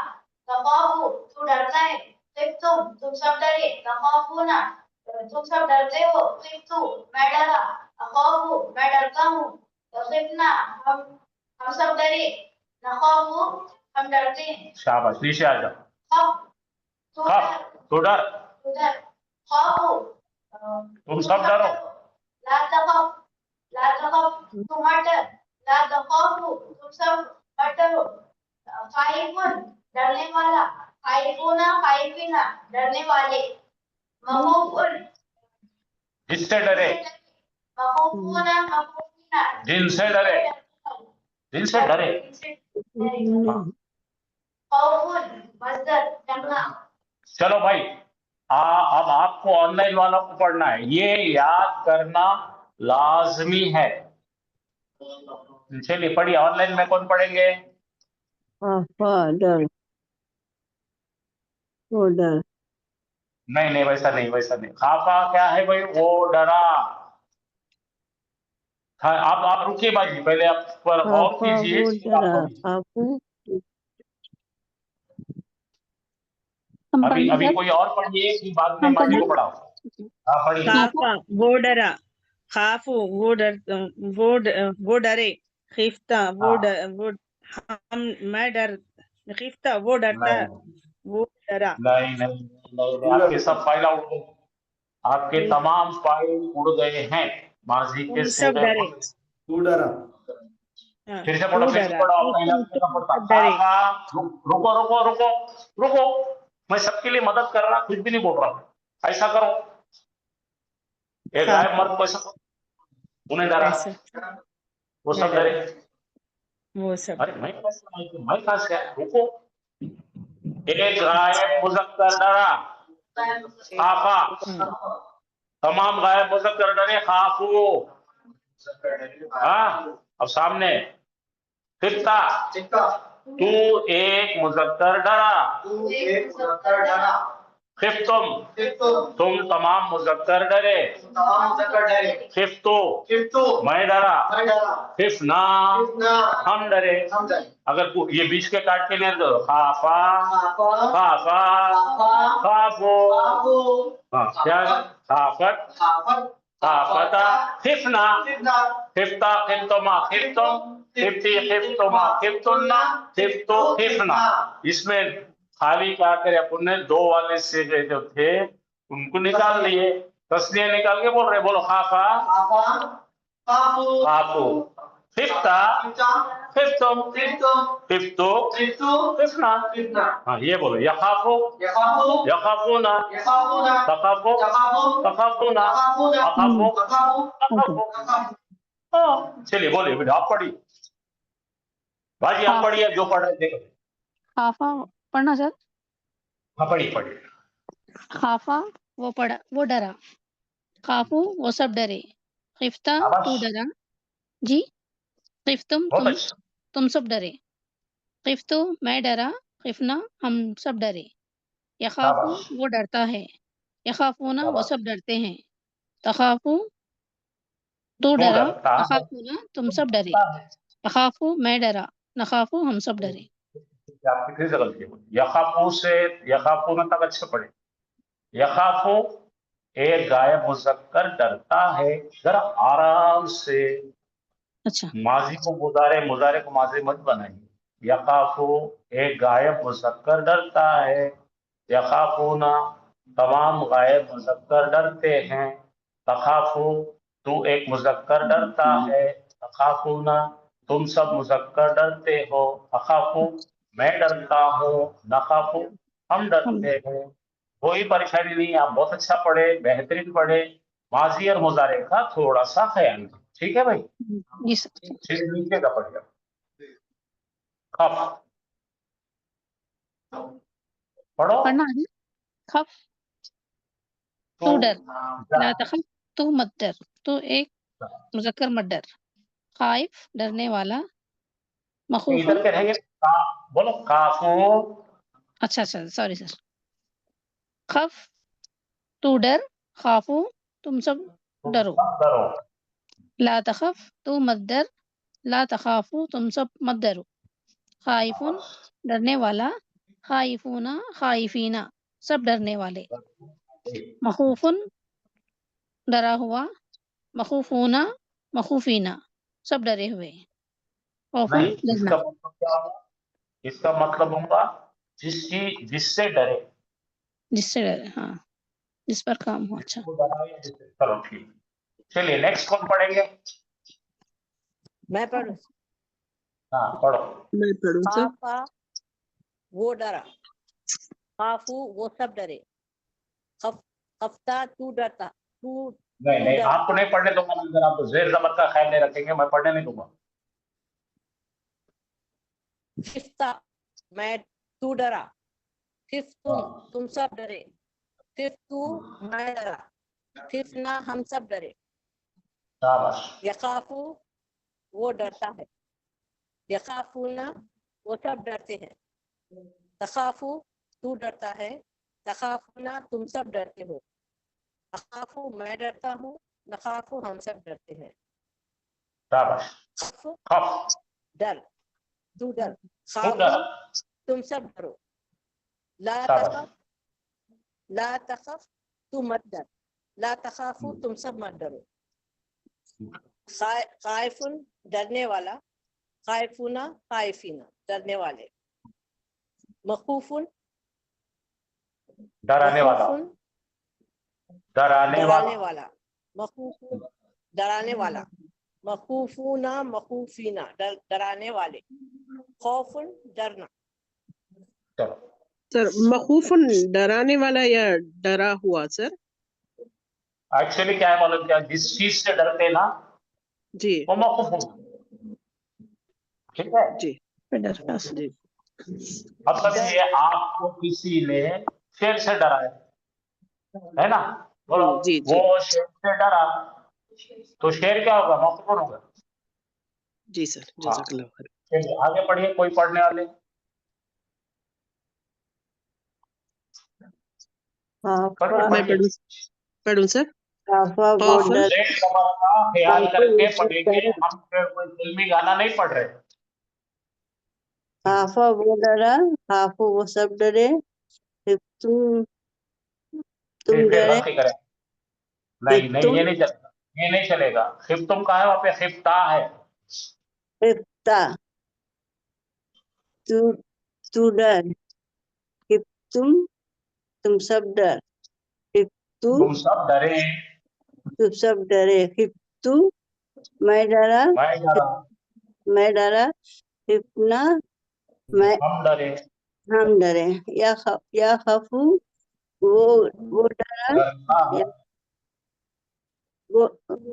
तखाफु तू डरता है, खिफ्तुम तुम सब डरे, तखाफूना तुम सब डरते हो, खिफ्तु मैं डरा, अखाफु मैं डरता हूँ, खिफना हम सब डरे, नखाफु हम डरते हैं। शाबाश, नीचे आ जाओ। खफ तू डर, खाफु तुम सब डरो, ला तखफ तुम मत डर, ला तखाफु तुम सब मत डरो, खाइफुन डरने वाला, खाइफुना खाइफिना डरने वाले, मखूफुन जिससे डरे, मखूफुना मखूफिना जिनसे डरे, जिनसे डरे। खौफुन मजदर डरना। चलो भाई, अब आपको ऑनलाइन वालों को पढ़ना है, ये याद करना लाजमी है। चलिए पढ़िए, ऑनलाइन में कौन पढ़ेंगे? नहीं वैसा नहीं, वैसा नहीं। खाफा क्या है भाई, वो डरा। हाँ, आप रुकिए बाजी, पहले आप पर गौर कीजिए। अभी कोई और पढ़िए, बाद में बाजी को पढ़ाओ। हाँ पढ़िए। खाफा वो डरा, खाफू वो डरे, खिफ्ता मैं डर, खिफ्ता वो डरता, वो डरा। नहीं, आपके सब फाइल आउट हो, आपके तमाम फाइल उड़ गए हैं माजी के तुम सब सीगे डरे। तू डरा। हाँ, फिर से पढ़ो, तू फिर से डरा, पढ़ो, तुम पहला वाला पढ़ता। सब डरे। रुको रुको रुको रुको, मैं सबके लिए मदद कर रहा, कुछ भी नहीं बोल रहा। ऐसा करो, एक हाँ, गायब मर्द को ऐसा करो, उन्हें डरा, ऐसा वो सब मैं डरा, डरे। वो सब अरे मैं कहाँ से आया? रुको, एक गायब मुजक्कर डरा, खाफा, तमाम गायब मुजक्कर डरे, खाफू। हाँ, अब सामने खिफ्ता, तू एक मुजक्कर डरा, खिफ्तुम, तुम तमाम मुजक्कर डरे, खिफ्तु, मैं डरा, खिफना, हम डरे। अगर ये बीच के काट के ले दो, खाफा, खाफा, खाफो, हाँ क्या, खाफत, खाफता, खिफना, खिफ्ता, खिफ्तुमा, खिफ्तुम, खिफ्ती, खिफ्तुमा, खिफ्तुन्ना, खिफ्तु, खिफना। इसमें खाली काकर अपन ने दो वाले से जो थे उनको निकाल लिए, तस्नीय निकाल के बोल रहे, बोलो खाफा, खाफू, खिफ्ता, खिफ्तुम, खिफ्तु, खिफना। हाँ ये बोलो, यखाफू, यखाफूना, तखाफू, तखाफूना, अखाफू, अखाफू। हाँ चलिए बोलिए बेटा, आप पढ़िए भाजी, आप पढ़िए जो पढ़ रहे थे। खाफा पढ़ना सर। हाँ पढ़िए पढ़िए। खाफा वो पढ़ा, वो डरा। खाफू वो सब डरे। खिफ्ता तू डरा। जी। खिफ्तुम बहुत अच्छा। तुम सब डरे। खिफ्तु मैं डरा। खिफना हम सब डरे। यखाफू वो डरता है। यखाफूना वो सब डरते हैं। तखाफू तू डरा। तखाफूना तुम सब डरे। यखाफू मैं डरा। नखाफू हम सब डरे। आपकी फिर से गलती है, यखाफू से यखाफूना तक अच्छे पढ़े। यखाफू एक गायब मुजक्कर डरता है, जरा आराम से। अच्छा। माजी को मुजारे, मुजारे को माजी मत बनाइए। यखाफू एक गायब मुजक्कर डरता है, यखाफूना तमाम गायब मुजक्कर डरते हैं, तखाफू तू एक मुजक्कर डरता है, तखाफूना तुम सब मुजक्कर डरते हो, अखाफू मैं डरता हूँ, नखाफू हम डरते हैं। कोई परेशानी नहीं, आप बहुत अच्छा पढ़े, बेहतरीन पढ़े। माजी और मुजारे का थोड़ा सा ख्याल, ठीक है भाई। जी सर। फिर नीचे का पढ़िए, खफ पढ़ो। पढ़ना है। खफ तू डर। ला तखफ तू मत डर। तू एक मुजक्कर मत डर। खाइफ डरने वाला। मखूफुन इधर के रहेंगे, बोलो काफू। अच्छा अच्छा सॉरी सर। खफ तू डर। खाफू तुम सब डरो। डरो। ला तखफ तू मत डर। ला तखाफू तुम सब मत डरो। खाइफुन डरने वाला। खाइफूना खाइफीना सब डरने वाले। मखूफुन डरा हुआ। मखूफूना मखूफीना सब डरे हुए। खौफुन नहीं, डरना। इसका मतलब क्या होगा? इसका मतलब होगा जिससे डरे। जिससे डरे, हाँ जिस पर काम हो। अच्छा चलो ठीक, चलिए नेक्स्ट कौन पढ़ेंगे? मैं पढ़ूं? हाँ पढ़ो। मैं पढ़ूं सर। खाफा वो डरा, खाफू वो सब डरे, खफ्ता तू डरता, तू नहीं डरा। आपको नहीं पढ़ने दूंगा मैं, अगर आप जेर जबर का ख्याल नहीं रखेंगे मैं पढ़ने नहीं दूंगा। खिफ्ता मैं तू डरा, खिफ तुम सब डरे, खिफ तू मैं डरा, खिफना हम सब डरे। शाबाश। यखाफू वो डरता है, यखाफूना वो सब डरते हैं, तखाफू तू डरता है, तखाफूना तुम सब डरते हो, अखाफू मैं डरता हूँ, नखाफू हम सब डरते हैं। शाबाश। खफ डर तू डर, खाफू तुम सब डरो, ला तखफ तू मत डर, ला तखाफू तुम सब मत डरो। खाइफुन डरने वाला, खाइफूना खाइफीना डरने वाले। मखूफुन डराने वाला, मखूफुन डराने वाला, डराने वाला। मखूफुन डराने वाला। मखूफूना मखूफीना डराने वाले। खौफुन डरना। चलो सर मखूफन डराने वाला या डरा हुआ सर? एक्चुअली क्या है मालूम क्या, जिस चीज से डरते ना जी वो मौकूफ होगा, ठीक है जी जी। अब समझिए आपको किसी ने शेर से डराया है ना, बोलो जी जी वो शेर से डरा तो शेर क्या होगा, मौकूफ होगा। जी सर हाँ जज़ाकल्लाह खैर। चलिए आगे पढ़िए, कोई पढ़ने वाले। पढ़िए मैं पढ़िए, पढ़ूं सर? काफा वो खौफ डर लेट खबर का ख्याल काफू करके वो सब पढ़ेंगे, डरे हम कोई फिल्मी गाना नहीं पढ़ रहे। काफा वो डरा काफू वो सब डरे फिर तुम फिर डरे गलती करें, फिर नहीं नहीं तुम ये नहीं चलेगा, ये नहीं चलेगा। खिफ तुम कहा है, वहां पे खिफ्ता है। फिरता तू तू डर फिर तुम सब डर फिर तुम सब डरे, तुम सब डरे फिर तू मैं डरा मैं डरा, फिर ना मैं हम डरे, हम डरे या खफू वो डरा डरता है, या वो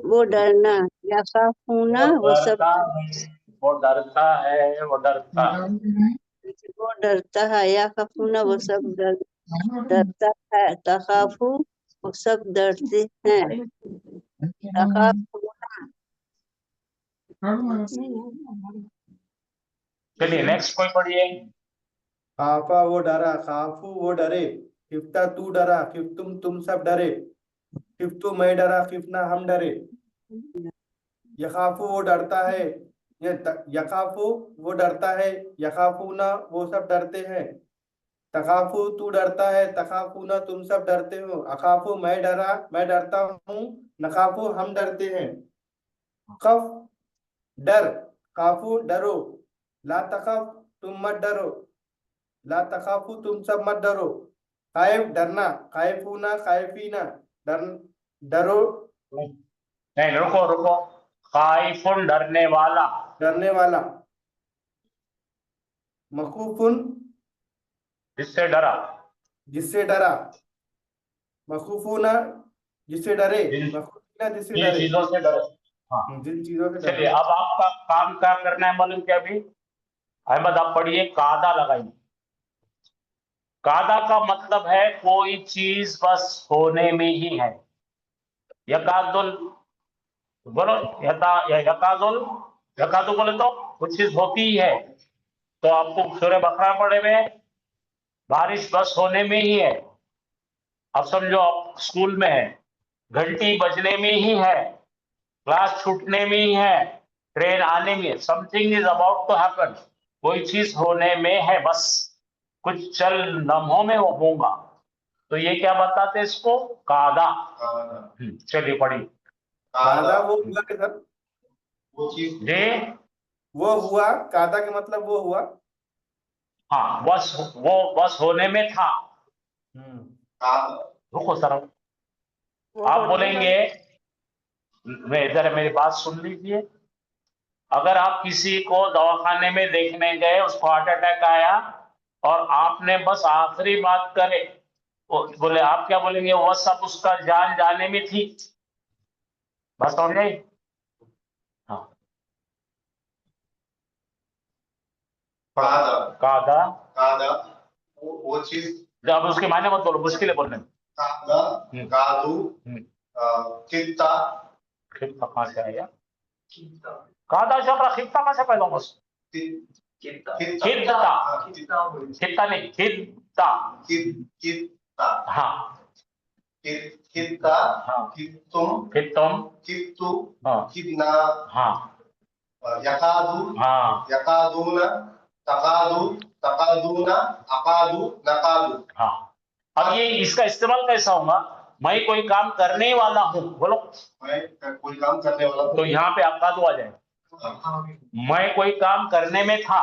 वो डरना या खाफूना वो वो सब डरता है, वो डरता है, वो डरता है। वो डरता है या खफूना वो सब डरता है तखाफू वो सब डरते हैं तखाफू चलिए नेक्स्ट कोई पढ़िए। खाफा वो डरा खाफू वो डरे खिफ्ता तू डरा खिफ्तुम तुम सब डरे खिफ्तु मैं डरा खिफना हम डरे यखाफू वो डरता है यखाफू वो डरता है यखाफूना वो सब डरते हैं तखाफू तू डरता है तखाफूना तुम सब डरते हो अखाफू मैं डरता हूँ नखाफू हम डरते हैं खफ डर खाफू डरो ला तखफ तुम मत डरो ला तखाफू तुम सब मत डरो खाइफ डरना खाइफूना खाइफीना डरो नहीं रुको रुको, खाइफुन डरने वाला, डरने वाला मखूफुन जिससे डरा, जिससे डरा मखूफूना जिससे डरे जिन मखूफीना जिससे जिन डरे चीजों से डरे। हाँ जिन चीजों से चलिए डरे अब आपका काम क्या करना है मालूम क्या, अभी अहमद आप पढ़िए, कादा लगाइए। कादा का मतलब है कोई चीज बस होने में ही है। यकादुल बोलो, यकादुल, यकादु बोले तो कुछ चीज होती ही है। तो आपको सूरह बकरा पढ़े में बारिश बस होने में ही है। अब समझो आप स्कूल में है, घंटी बजने में ही है, क्लास छूटने में ही है, ट्रेन आने में, something is about to happen, कोई चीज होने में है, बस कुछ चल लम्हों में वो होगा। तो ये क्या बताते हैं इसको, कादा। चलिए पढ़िए। कादा वो हुआ के सर वो चीज जी वो हुआ कादा के मतलब वो हुआ हाँ, बस वो बस होने में था। रुको सर, आप बोलेंगे, मैं इधर मेरी बात सुन लीजिए। अगर आप किसी को दवाखाने में देखने गए, उसको हार्ट अटैक आया और आपने बस आखिरी बात करे, बोले आप क्या बोलेंगे, वो सब उसका जान जाने में थी, बस समझ गई। हाँ कादा कादा, कादा वो चीज जब उसके मायने मत बोलो, मुश्किल है बोलने में। कादा कादू कित्ता खिफ्ता कहाँ से आया, कादा शब्द खिफ्ता कहाँ से पैदा हुआ, खित्ता खित्ता नहीं, खित्ता, हाँ कित्ता हाँ, कित्तुम कित्तु हाँ कितना हाँ यकादू हाँ यकादूना तकादू तकादूना अकादू नकादू। हाँ अब ये इसका इस्तेमाल कैसा होगा, मैं कोई काम करने वाला हूँ, बोलो। मैं कोई काम करने वाला हूँ। तो यहाँ पे आपका तो आ जाएगा। मैं कोई काम करने में था,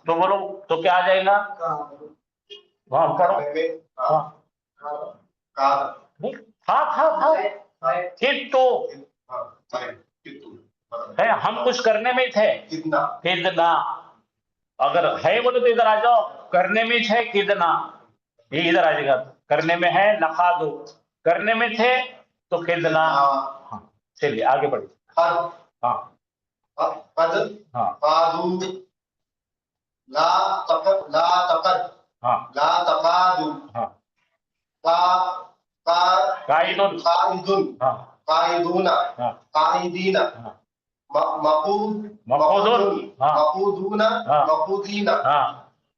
तो बोलो, तो क्या आ जाएगा? वहां पढ़ो। था किंतु है, हम कुछ करने में थे। कितना अगर है बोले तो इधर आ जाओ, करने में थे कितना, ये इधर आ जाएगा। करने में है लखा दो, करने में थे तो कितना। हाँ चलिए आगे बढ़िए। हाँ ला तकद हाँ ला तकादु हाँ काइदुन हाँ काइदूना हाँ काइदीना हाँ मकूदूना हाँ मकूदूना हाँ मकूदीना हाँ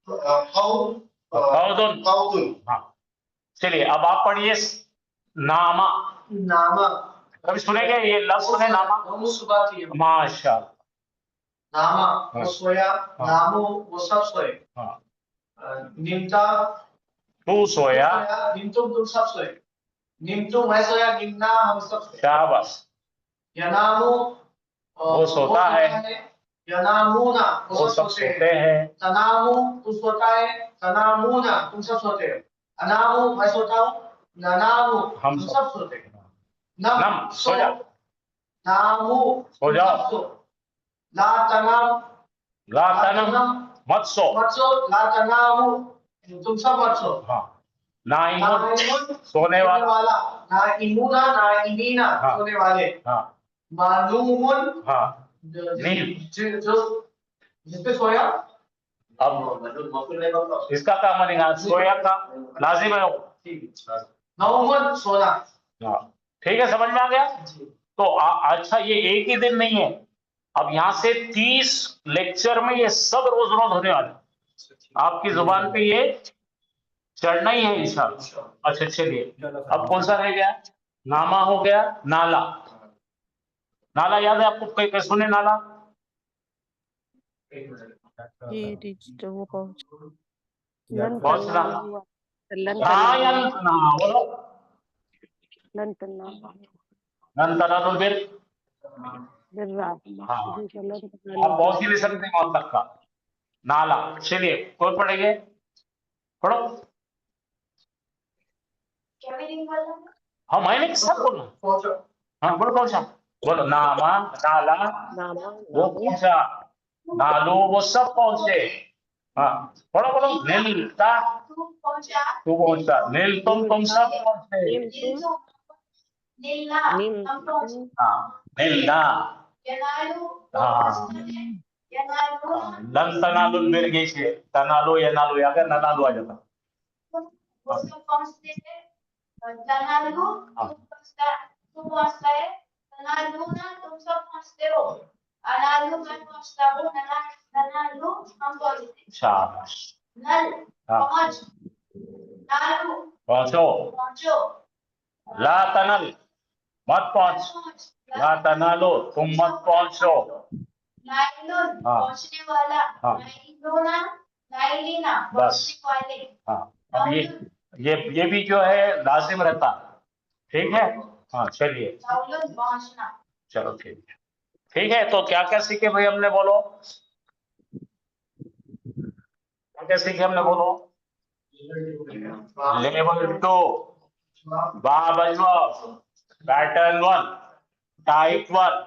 कौदुन कौदुन। हाँ चलिए अब आप पढ़िए नामा। नामा कभी सुनेंगे ये लफ्ज सुने नामा? माशा नामा वो सोया, हाँ। नामो वो सब सोए। हाँ निम्ता तू सोया, निम्तुम तुम सब सोए। निम्तु मैं सोया, निम्ना हम सब सोए। शाबाश। यनामु वो सोता है, यनामुना वो सब सोते हैं। तनामु तू सोता है, तनामुना तुम सब सोते हो। अनामु मैं सोता हूँ, ननामु हम तुम सब सोते हो। नम सो जा, नामु सो जाओ। ला तनाम ला तनम मत सो, मत सो। ला तनामु तुम सब मत सो। हाँ नाइमुन सोने वाला, नाइमुना नाइमीना हाँ। सोने वाले। हाँ मालूमुन हाँ नींद जो जिसपे सोया। अब इसका क्या मानेगा? सोया का लाजिम है। नौमुन सोना। हाँ ठीक है, समझ में आ गया। तो अच्छा ये एक ही दिन नहीं है, अब यहाँ से 30 लेक्चर में ये सब रोज रोज होने वाले, आपकी जुबान पे ये चढ़ना ही है इंशाअल्लाह। अच्छा चलिए अब कौन सा रह गया? नामा हो गया, नाला। नाला याद है आपको? कहीं सुने नाला? पहुंचना बोलो। नंतनालुल बिर। हाँ आप पहुंच ही नहीं सकते वहां तक का नाला। चलिए कौन पढ़ेंगे? पढ़ो। हाँ मैंने सब बोलना। हाँ बोलो पहुंचा, बोलो नामा नाला वो पहुंचा, नालो वो सब पहुंचे। हाँ बोलो बोलो। नीलता तू पहुंचा, नील तुम सब पहुंचे। हाँ नीलना। हाँ लन तनालुल बिर गई से तनालो या नालो या अगर ननालो आ जाता। तू पहुंचता है, तनालू ना तुम सब पहुंचते हो। अनालू मैं पहुंचता हूँ, ननालू हम पहुंचते हैं। शाबाश। नल पहुंच, नालू पहुंचो, पहुंचो। ला तनल मत पहुंच, ला तनालो तुम मत पहुंचो। नाइलुन हाँ। पहुंचने वाला, हाँ। नाइलुना नाइलिना बस। पहुंचने वाले। हाँ अब ये भी जो है लाजिम रहता, ठीक है। हाँ चलिए पहुंचना। चलो ठीक है। तो क्या क्या सीखे भाई हमने, बोलो क्या क्या सीखे हमने, बोलो। लेवल 2 बाब अजवाब, पैटर्न 1, टाइप 1।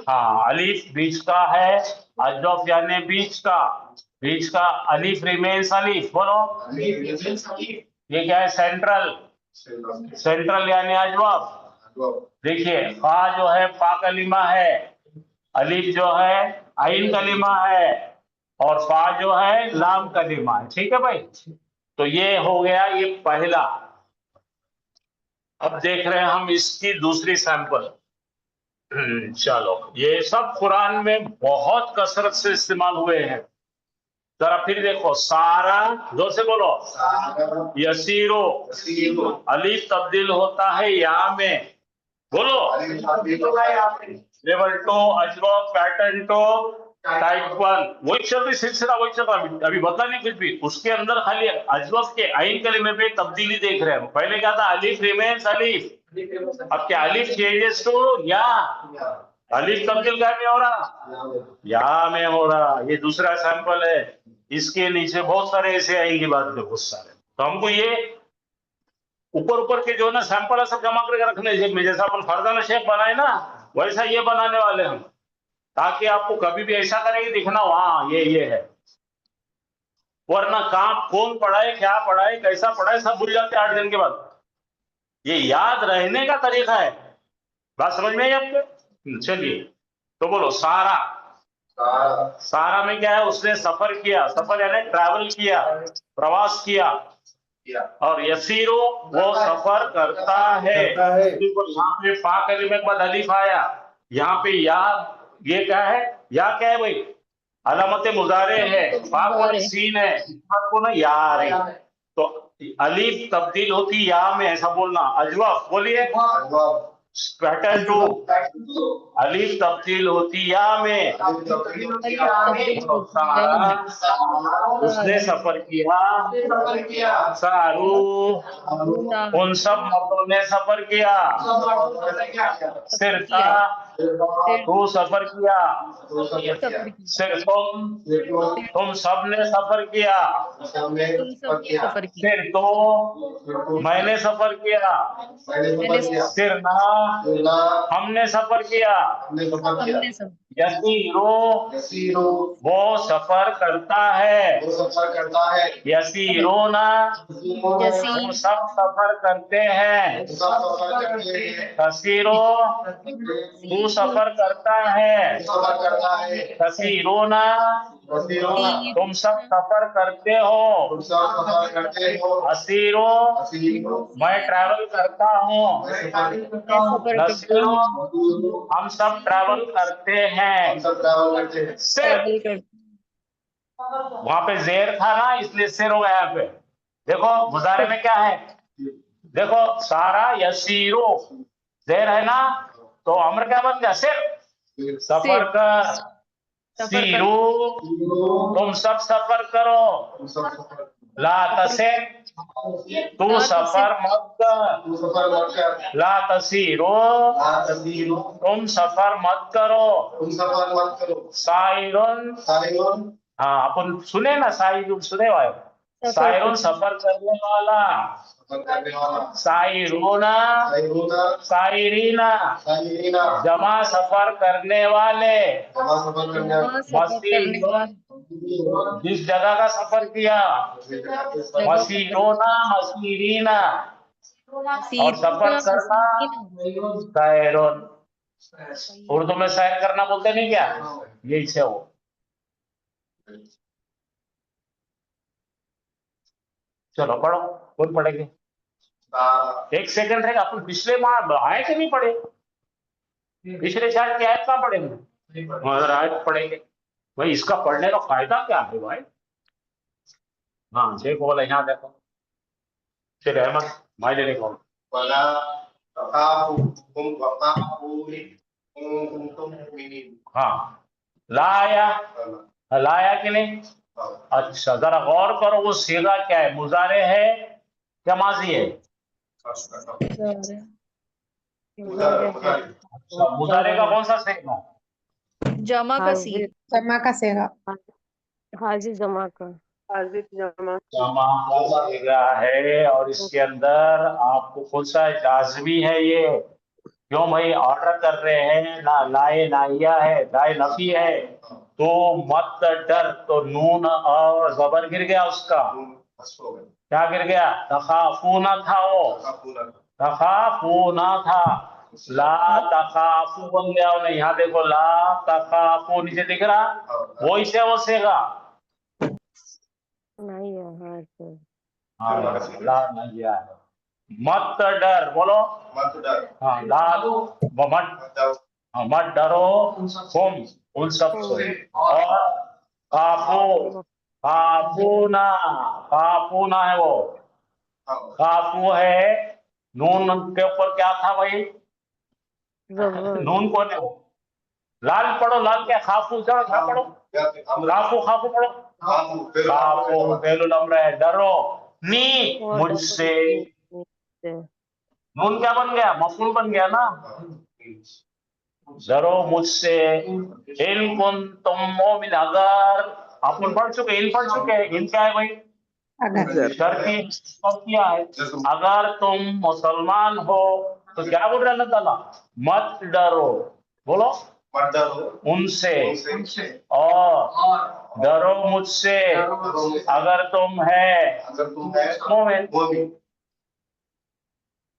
हाँ अलीफ बीच का है, अजवाब यानी बीच का अलीफ रिमेन्स अलीफ। बोलो ये क्या है? सेंट्रल यानी अजवाब। देखिए फा जो है फा कलिमा है, अलीफ जो है आइन कलिमा है, और फा जो है लाम कलिमा है। ठीक है भाई, तो ये हो गया ये पहला। अब देख रहे हैं हम इसकी दूसरी सैंपल। चलो ये सब कुरान में बहुत कसरत से इस्तेमाल हुए हैं। जरा फिर देखो, सारा जोर से बोलो। यसीरो, अलीफ तब्दील होता है या में, बोलो। लेवल 2 अजवाब पैटर्न 2 टाइप 1 वही चल रही सिलसिला, वही चल रहा, अभी बदला नहीं कुछ भी। उसके अंदर खाली अजवफ के आइन कलिमे पे तब्दीली देख रहे हैं। पहले क्या था, अलीफ रिमेन्स अलीफ, अब क्या अलीफ चेंजेस टू या, अलीफ तब्दील क्या में हो रहा, या में हो रहा। ये दूसरा सैंपल है, इसके नीचे बहुत सारे ऐसे आएंगे बात में, बहुत सारे। तो हमको ये ऊपर ऊपर के जो है ना सैंपल ऐसा जमा करके रखने, जैसा अपन फरजाना शेख बनाए ना, वैसा ये बनाने वाले हम, ताकि आपको कभी भी ऐसा करेंगे दिखना हाँ ये है। वरना कहाँ कौन पढ़ाए, क्या पढ़ाए, कैसा पढ़ाए, सब भूल जाते 8 दिन के बाद। ये याद रहने का तरीका है। बात समझ में आई आपको? चलिए तो बोलो सारा। सारा में क्या है, उसने सफर किया, सफर यानी ट्रैवल किया, प्रवास किया। और यसीरो वो सफर करता है। यहाँ पे फा कलिमे के बाद अलीफ आया, यहाँ पे या, ये क्या है, या क्या है भाई, अलामत मुजारे है, फा को सीन है, को ना या आ रही, तो अलीफ तब्दील होती या में, ऐसा बोलना। अजवफ बोलिए, पैटर्न 2 अलीफ तब्दील होती या में। उसने सफर किया, सारू उन सब मर्दों ने सफर किया, सिरता तू सफर किया, सिर तुम सब ने सफर किया, सिर तो मैंने सफर किया, सिर ना हमने सफर किया, यसीरो वो सफर करता है, यसीरो ना वो सब सफर करते हैं, तसीरो तू सफर करता है, तसीरो ना तुम सब सफर करते हो, असीरो मैं ट्रैवल करता हूँ, नसीरो हम सब ट्रैवल करते हैं। सिर वहां पे जेर था ना, इसलिए सिर हो गया यहाँ पे। देखो मुजारे में क्या है, देखो सारा यसीरो जेर है ना, तो अमर क्या बन गया, सिर सफर कर, सीरू तुम सब सफर करो, ला तसिर तू सफर मत कर, ला तसीरो तुम सफर मत करो, साइरुन हाँ अपन सुने ना, साइरुन सुने वाले, साइरुन सफर करने वाला, साइरुना साइरीना जमा सफर करने वाले, जिस जगह का सफर किया, मसीरोना मसीरीना, और सफर करना सैरुन। उर्दू में सैर करना बोलते नहीं क्या, यही से हो। चलो पढ़ो, कौन पढ़ेंगे? 1 सेकंड रहेगा। अपन पिछले माह आए कि नहीं पढ़े, पिछले साल की आयत कहाँ पढ़ेंगे, मगर आयत पढ़ेंगे भाई। इसका पढ़ने का फायदा क्या है भाई? हाँ देखो बोला, यहाँ देखो, फिर अहमद भाई लेने को हाँ लाया, लाया कि नहीं? अच्छा जरा गौर करो, वो सीगा क्या है, मुजारे है क्या माजी है? अच्छा मुजारे का कौन सा सीगा? जमा का सी, जमा का सेगा, हाजिर जमा का, जमा का सीगा है, और इसके अंदर आपको कौन सा लाजमी है ये? क्यों भाई ऑर्डर कर रहे हैं ना, लाए नाहिया है, लाए नफी है, तो मत डर, तो नून और जबर गिर गया उसका, क्या गिर गया? तखाफूना था, वो तखाफूना था, ला तखाफू बन गया। उन्हें यहाँ देखो, ला तखाफू नीचे दिख रहा, वो इसे वो सेगा नहीं है, हाँ ला नहीं है, मत डर बोलो, मत डर, हाँ ला मत डरो तुम उन सब से, और काफू काफूना, काफूना है वो, काफू है, नून के ऊपर क्या था भाई, नून कौन है? लाल पढ़ो, लाल क्या खाफू, चलो खा पढ़ो, खाफू खाफू पढ़ो, खाफू फेलुल अम्र है, डरो, नी मुझसे, नून क्या बन गया, मफूल बन गया ना, डरो मुझसे, इन कुन तुम मोमिन, अगर, अपन पढ़ चुके, इन पढ़ चुके, इन क्या है भाई, शर्ती क्या है, अगर तुम मुसलमान हो तो क्या बोल रहे अल्लाह ताला, मत डरो, बोलो मत डरो उनसे और डरो मुझसे अगर तुम है मोमिन।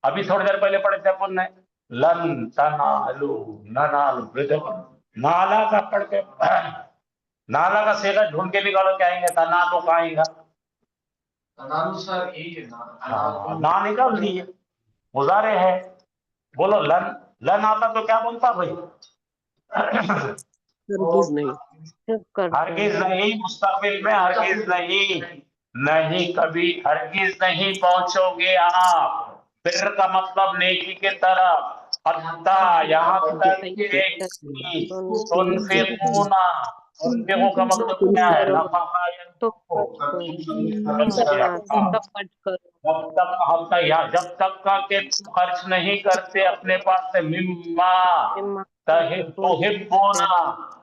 अभी थोड़ी देर पहले पढ़े थे अपन ने, लन तनालू ननालू, नाला का पढ़ के, नाला का सेगा ढूंढ के निकालो, क्या आएंगे, तनालू का आएगा, सर यही है ना, ना निकाल दिए, मुजारे है, बोलो लन, लन आता तो क्या बनता भाई, हरगिज नहीं, हरगिज नहीं, मुस्तकबिल में हरगिज नहीं, नहीं कभी हरगिज नहीं पहुंचोगे आप, फिर का मतलब नेकी के तरफ, हत्ता यहाँ तक कि तुनफिकूना, तुनफिकू का मतलब क्या है, नफका जब तक का के तुम खर्च नहीं करते अपने पास से, मिम्मा तहिब्बूना,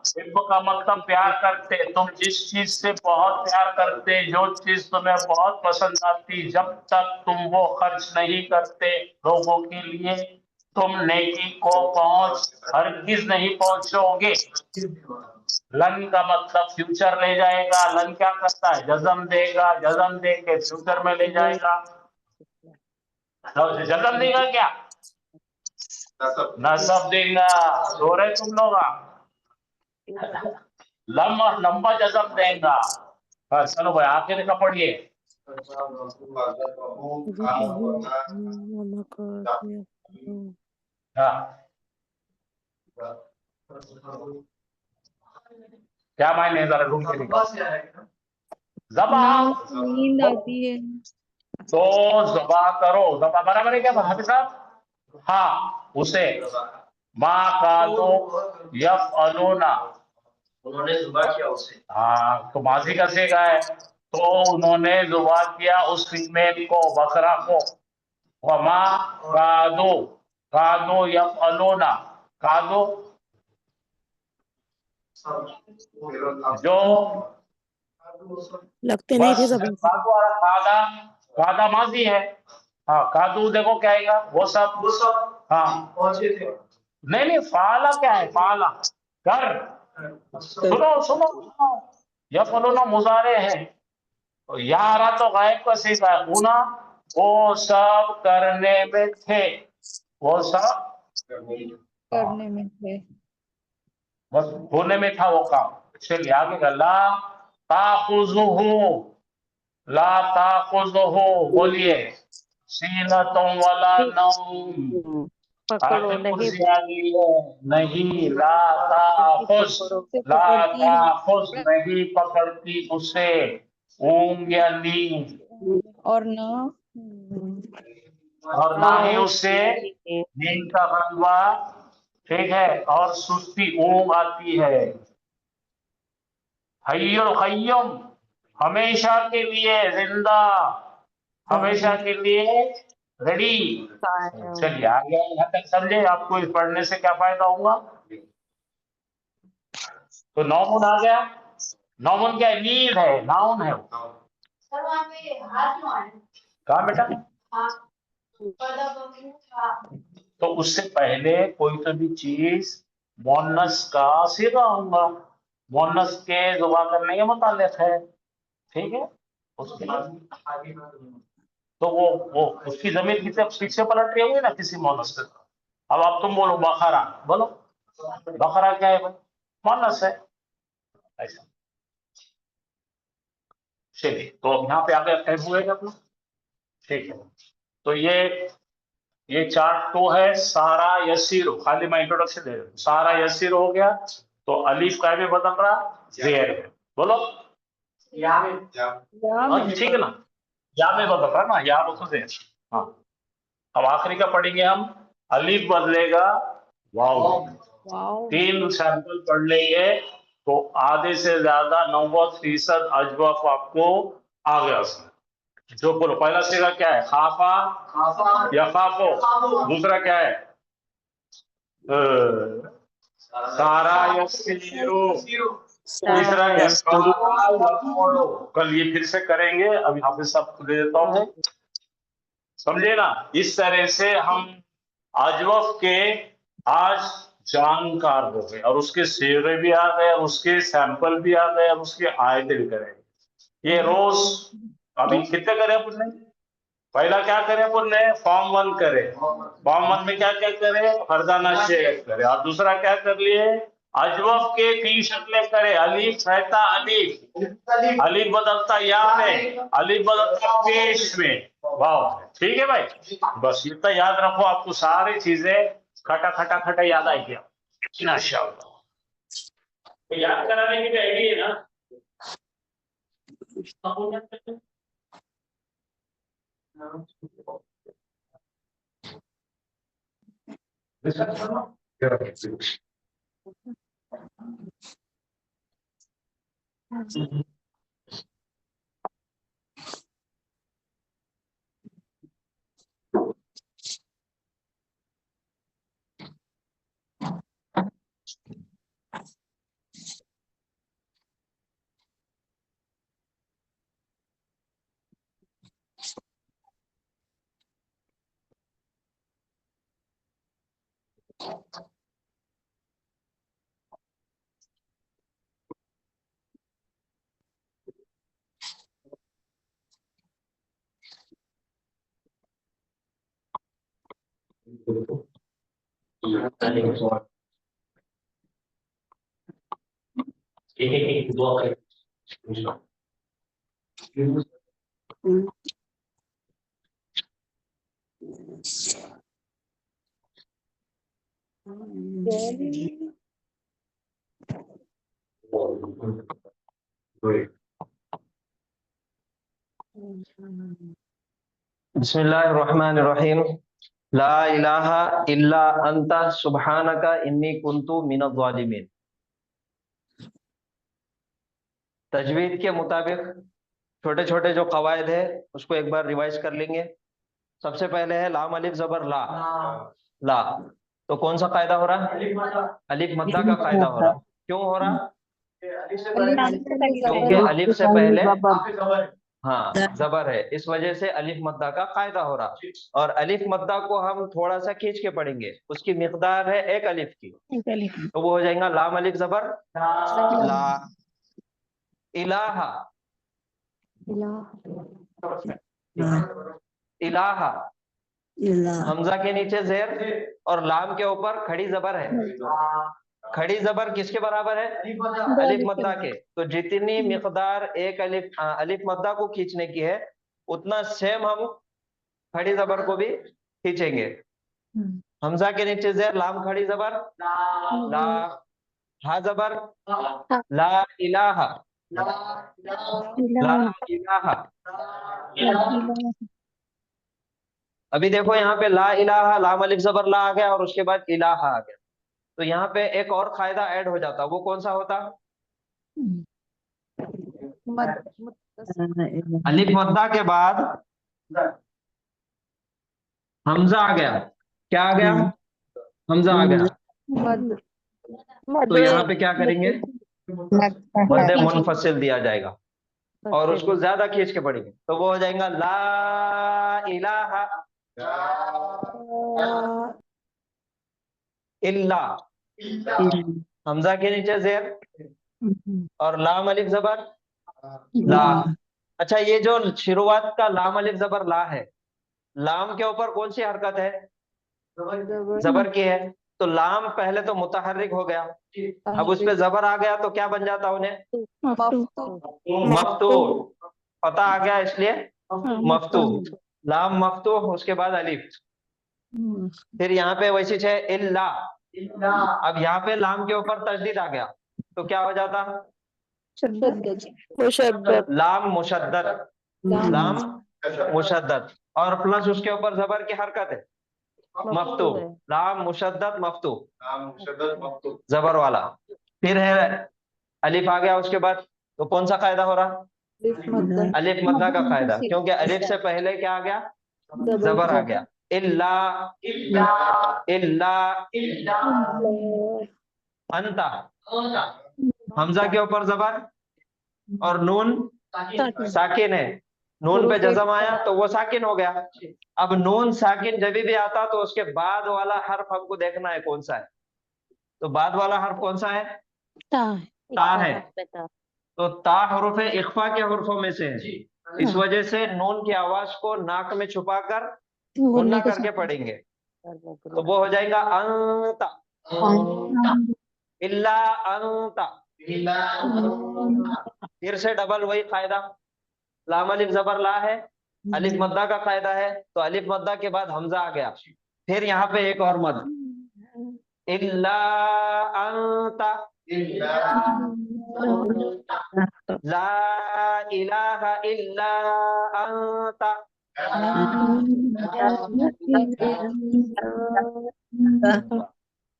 हिब्ब का मतलब प्यार करते, तुम जिस चीज से बहुत प्यार करते, जो चीज तुम्हें बहुत पसंद आती, जब तक तुम वो खर्च नहीं करते लोगों के लिए, तुम नेकी को हरगिज नहीं पहुंचोगे। लन का मतलब फ्यूचर ले जाएगा, लन क्या करता है, जज़म देगा, जज़म दे के फ्यूचर में ले जाएगा, जज़म देगा क्या, नसब देगा, सो रहे तुम लोग, लंबा जज़म देगा। हाँ चलो भाई आखिर का पढ़िए, हाँ क्या मायने, जरा ढूंढ के निकालो, ज़बा, नींद आती है, तो ज़बा करो, ज़बा बराबर है क्या हाफिज साहब, हाँ उसे, माँ का दो यफ़अलूना, उन्होंने जुबा किया उसे, हाँ तो माजी का सेगा है, तो उन्होंने जुबा किया उस फीमेल को, बकरा को, वमा कादो यफ़अलूना, कादो जो लगते नहीं थे बस जबान से। कादो और कादा माजी है, हाँ कादू देखो क्या आएगा, वो सब, हाँ पहुंचे थे, नहीं फाला क्या है, फाला कर, सुनो यफ़अलूना मुजारे है, तो यारा तो गायब का सीखा है, ऊना वो सब करने में थे, वो सब करने में थे, बस होने में था वो काम। चलिए आगे का, ला ताखुज़ुहु बोलिए, सीनतुम वला नौम, पकड़ो आखिर नहीं, कुर्सी आ गई है, नहीं, ला ताखुज़ नहीं पकड़ती उसे, ऊंग या नींद, और न और ना ही उससे नींद का रंगवा, ठीक है, और सुस्ती ऊंग आती है, हय्युल क़य्यूम हमेशा के लिए जिंदा, हमेशा के लिए रेडी। चलिए आगे यहाँ तक समझे, आपको इस पढ़ने से क्या फायदा होगा, तो नौमुन आ गया, नौमुन क्या है, नींद है, नाउन है, सर वहाँ पे हाथ नो है, कहा बेटा, हाँ हाँ, तो उससे पहले कोई तो भी चीज मोनस का सीधा होगा, मोनस के जुबा करने के मुतालिक है, ठीक है, उसके तो वो उसकी जमीन की तरफ पीछे पलट रही होगी ना किसी मोनस से। अब आप तुम बोलो बकरा, बोलो बकरा क्या है भाई, मोनस है, ऐसा। चलिए तो अब यहाँ पे आगे टाइप हुएगा अपना, ठीक है, तो ये चार्ट तो है सारा यसीरो, खाली मैं इंट्रोडक्शन दे रहा हूँ, सारा यसीरो हो गया, तो अलीफ का भी बदल रहा, जेर है, बोलो ठीक है ना, या में बदल रहा ना, या तो जेर, हाँ अब आखिरी का पढ़ेंगे हम, अलीफ बदलेगा वाव, 3 सैंपल पढ़ लेंगे तो आधे से ज्यादा 90% अजवाफ आपको आ गया उसमें। जो बोलो पहला सीगा क्या है? खाफा या खाफो। दूसरा क्या है? सारा या सीरो। तीसरा क्या? कल ये फिर से करेंगे, अभी हाफिज साहब को दे देता हूँ, समझे ना। इस तरह से हम अजवफ के आज जानकार हो गए और उसके सीरे भी आ गए और उसके सैंपल भी आ गए और उसके आयतें भी करेंगे। ये रोज अभी कितने करें अपन ने? पहला क्या करें अपन ने? फॉर्म 1 करे। फॉर्म 1 में क्या क्या करे? फरजाना शेख करे। और दूसरा क्या कर लिए? अजवफ के 3 शक्लें करे। अलीफ रहता अलीफ, अलीफ बदलता या में, अलीफ बदलता पेश में। वाह, ठीक है भाई, बस इतना याद रखो, आपको सारी चीजें खटा खटा खटा याद आएगी इंशाअल्लाह। तो याद कराने की भी आईडिया है ना। एक दुआ करें। बिस्मिल्लाहिर्रहमानिर्रहीम। ला इलाहा इल्ला अंता सुब्हानका इन्नी कुन्तु मिनज़ ज़ालिमीन। तजवीद के मुताबिक छोटे छोटे जो कवायद है उसको एक बार रिवाइज कर लेंगे। सबसे पहले है लाम अलिफ जबर ला। ला तो कौन सा कायदा हो रहा? अलिफ मद्दा का कायदा हो रहा। क्यों हो रहा? क्योंकि अलिफ से पहले हाँ जबर है, इस वजह से अलिफ मद्दा का कायदा हो रहा। और अलिफ मद्दा को हम थोड़ा सा खींच के पढ़ेंगे, उसकी मिकदार है 1 अलिफ की, तो वो हो जाएगा लाम अलिफ जबर ला। इलाहा, इलाहा हमजा के नीचे जेर और लाम के ऊपर खड़ी जबर है। खड़ी जबर किसके बराबर है? अलिफ मद्दा के। तो जितनी मिकदार 1 अलिफ मद्दा को खींचने की है उतना सेम हम खड़ी जबर को भी खींचेंगे। हमजा के नीचे जेर, लाम खड़ी जबर ला, हा जबर ला इलाहा, ला इलाहा। अभी देखो यहाँ पे ला इलाहा, लाम अलिफ जबर ला आ गया और उसके बाद इलाहा आ गया। तो यहाँ पे एक और कायदा ऐड हो जाता, वो कौन सा होता? अलिफ मद्दा के बाद हमजा आ गया। क्या आ गया? हमजा आ गया। तो यहाँ पे क्या करेंगे? मद्दे मुनफसिल दिया जाएगा और उसको ज्यादा खींच के पढ़ेंगे, तो वो हो जाएगा ला इलाहा इल्ला। हमजा के नीचे जेर और लाम अलिफ जबर ला। अच्छा, ये जो शुरुआत का लाम अलिफ जबर ला है, लाम के ऊपर कौन सी हरकत है? जबर की है। तो लाम पहले तो मुतहर्रिक हो गया, अब उस पे जबर आ गया तो क्या बन जाता उन्हें? मफ्तू। पता आ गया इसलिए मफ्तू। लाम मफ्तू, उसके बाद अलिफ। फिर यहाँ पे वैसी है इल्ला। अब यहाँ पे लाम के ऊपर तजदीद आ गया तो क्या हो जाता? लाम मुशद्दद, लाम मुशद्दद और प्लस उसके ऊपर जबर की हरकत है मफ्तू, लाम मुशद्दद मफ्तू, नाम मुशद्दद मफ्तू, जबर वाला। फिर है अलिफ आ गया उसके बाद, तो कौन सा कायदा हो रहा? अलिफ मद्दा का कायदा, क्योंकि अलिफ से पहले क्या आ गया? जबर आ गया। इल्ला इल्ला इल्ला अंता, हमजा के ऊपर जबर और नून साकिन है, नून पे जज़म आया तो वो साकिन हो गया। अब नून साकिन जब भी आता तो उसके बाद वाला हर्फ हमको देखना है कौन सा है। तो बाद वाला हर्फ कौन सा है? ता है। तो ता हुरूफ इख्फा के हुरूफों में से है, इस वजह से नून की आवाज को नाक में छुपाकर गुन्ना करके पढ़ेंगे, तो वो हो जाएगा अंता, इल्ला अंता। फिर से डबल वही कायदा, लाम अलिफ जबर ला है, अलिफ मद्दा का कायदा है, तो अलिफ मद्दा के बाद हमजा आ गया। फिर यहाँ पे एक और मद, इल्ला अंता, ला इलाहा इल्ला अंता।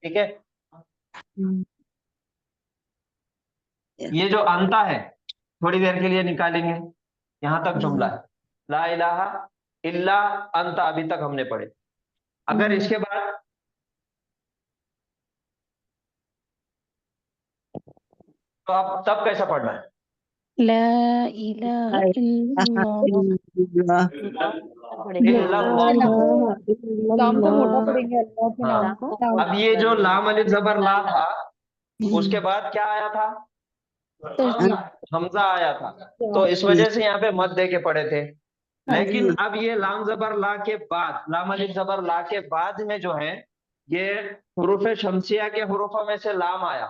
ठीक है, ये जो अंता है थोड़ी देर के लिए निकालेंगे, यहां तक जुमला है, ला इलाहा इल्ला अंता अभी तक हमने पढ़े। अगर इसके बाद तो आप तब कैसा पढ़ना है? ला इलाहा इल्लल्लाह। लाम को मोटा पढ़ेंगे अल्लाह के नाम को। अब ये जो लाम अलिफ जबर ला था, उसके बाद क्या आया था? हमजा आया था, तो इस वजह से यहाँ पे मद दे के पढ़े थे। लेकिन अब ये लाम जबर ला के बाद, लाम अलिफ जबर ला के बाद में जो है ये हुरूफ शमसिया के हुरूफों में से लाम आया,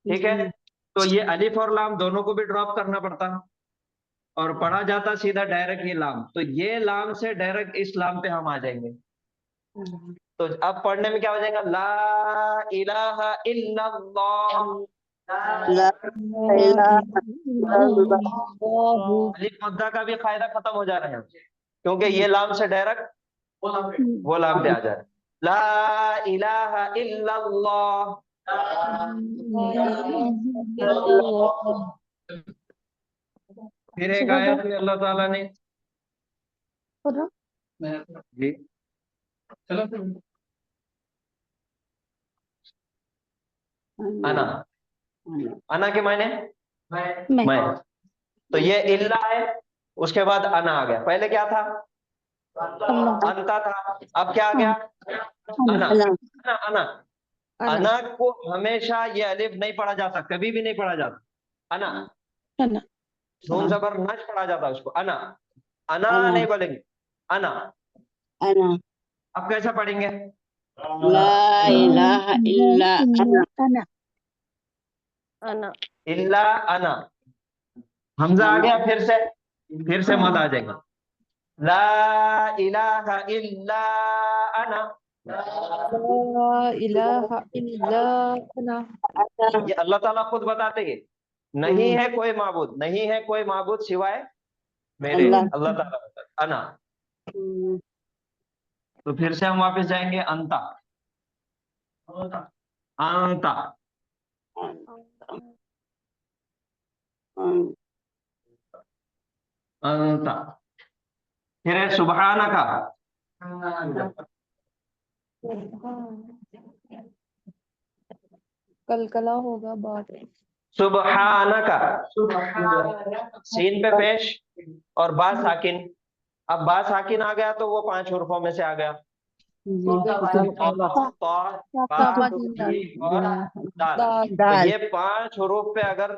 ठीक है, तो ये अलिफ और लाम दोनों को भी ड्रॉप करना पड़ता और पढ़ा जाता सीधा डायरेक्ट ये लाम। तो ये लाम से डायरेक्ट इस लाम पे हम आ जाएंगे। तो अब पढ़ने में क्या हो जाएगा? ला इलाहा इल्लल्लाह, अलिफ मद्दा का भी कायदा खत्म हो जा रहा है, क्योंकि ये लाम से डायरेक्ट वो लाम पे आ जा रहा है। ला इलाहा इल्लल्लाह, फिर एक आयत में अल्लाह ताला ने जी अना, अना के मायने मैं, तो ये इल्ला है, उसके बाद अना आ गया। पहले क्या था? अंता था, अब क्या आ गया? अना। अना अना अना को हमेशा ये अलिफ नहीं पढ़ा जाता, कभी भी नहीं पढ़ा जाता। अना नून जबर नश पढ़ा जाता उसको। अना अना नहीं बोलेंगे, अना। अब कैसा पढ़ेंगे? ला इलाहा इल्ला अना, अना इल्ला अना, हमजा आ गया, फिर से मद आ जाएगा। ला इलाहा इल्ला अना, ला इलाहा इल्ला अना। ये अल्लाह ताला खुद बताते हैं, नहीं है कोई माबूद, नहीं है कोई माबूद सिवाय मेरे, अल्लाह ताला बताते अना। तो फिर से हम वापस जाएंगे अंता, अंता, अंता। फिर है सुबहाना का, कलकला होगा बात। सुबहाना का, सीन पे पेश और बा साकिन। अब बा साकिन आ गया तो वो 5 हुरूफों में से आ गया, तो ये 5 हुरूफ पे अगर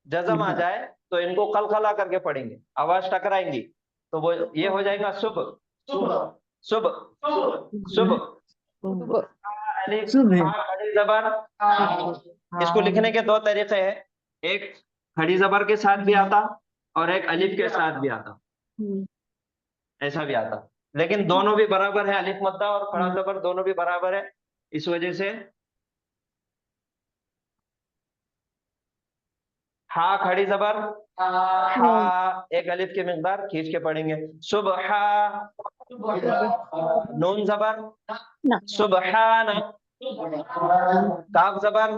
जज़म आ जाए तो इनको कलकला करके पढ़ेंगे, आवाज टकराएंगी, तो वो ये हो जाएगा सुब सुब सुब। खड़ी जबर, इसको लिखने के 2 तरीके हैं, एक खड़ी जबर के साथ भी आता और एक अलिफ के साथ भी आता, ऐसा भी आता, लेकिन दोनों भी बराबर है, अलिफ मद्दा और खड़ा जबर दोनों भी बराबर है, इस वजह से हा खड़ी जबर, हा एक अलिफ की मिकदार खींच के पढ़ेंगे, सुबह नून जबर ना सुबहाना, काफ जबर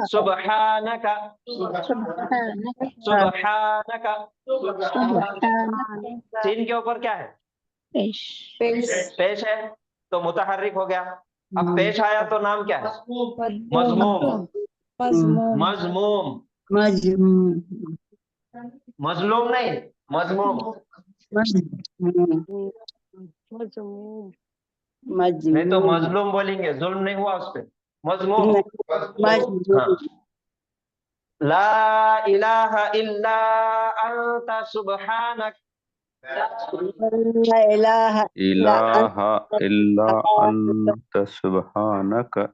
सुबहानका, सुबहानक सुबहानका। सुबहानक सीन के ऊपर क्या है? पेश पेश है तो मुतहर्रिक हो गया। अब पेश आया तो नाम क्या है? मजमूम। मजमूम, मजलूम नहीं, मजमूम। नहीं तो मजलूम बोलेंगे, जुल्म नहीं हुआ उस पे। मजमूम। हाँ। ला इलाहा इल्ला अंता सुबहानक। इलाहा इलाहा इल्ला अंत सुब्हानक।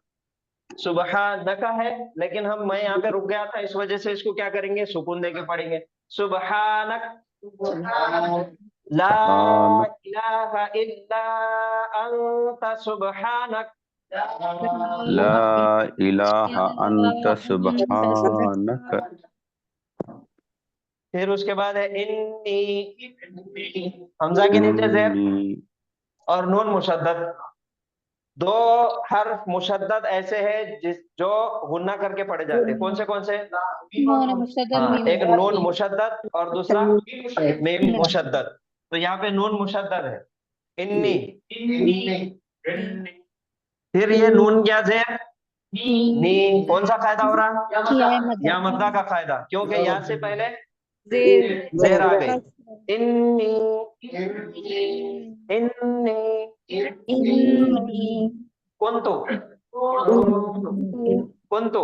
सुबहानक है, लेकिन मैं यहाँ पे रुक गया था, इस वजह से इसको क्या करेंगे? सुकून देके पढ़ेंगे। सुबहानक ला इलाहा इल्ला अंता सुबहानक। ला इलाहा अंत सुब्हानक। फिर उसके बाद है इन्नी, हमजा के नीचे जेर इन्नी। और नून मुशद्दद। दो हर्फ मुशद्दद ऐसे हैं जो गुन्ना करके पढ़े जाते हैं। कौन से? नून मुशद्दद हाँ, मीम एक नून मुशद्दद और दूसरा मीम मुशद्दद। तो यहाँ पे नून मुशद्दद है, इन्नी। फिर ये नून क्या जेर नी, कौन सा कायदा हो रहा? या मद्दा का कायदा, क्योंकि या से पहले जेर आ गई। इन्नी इन्नी कुंतु कुंतु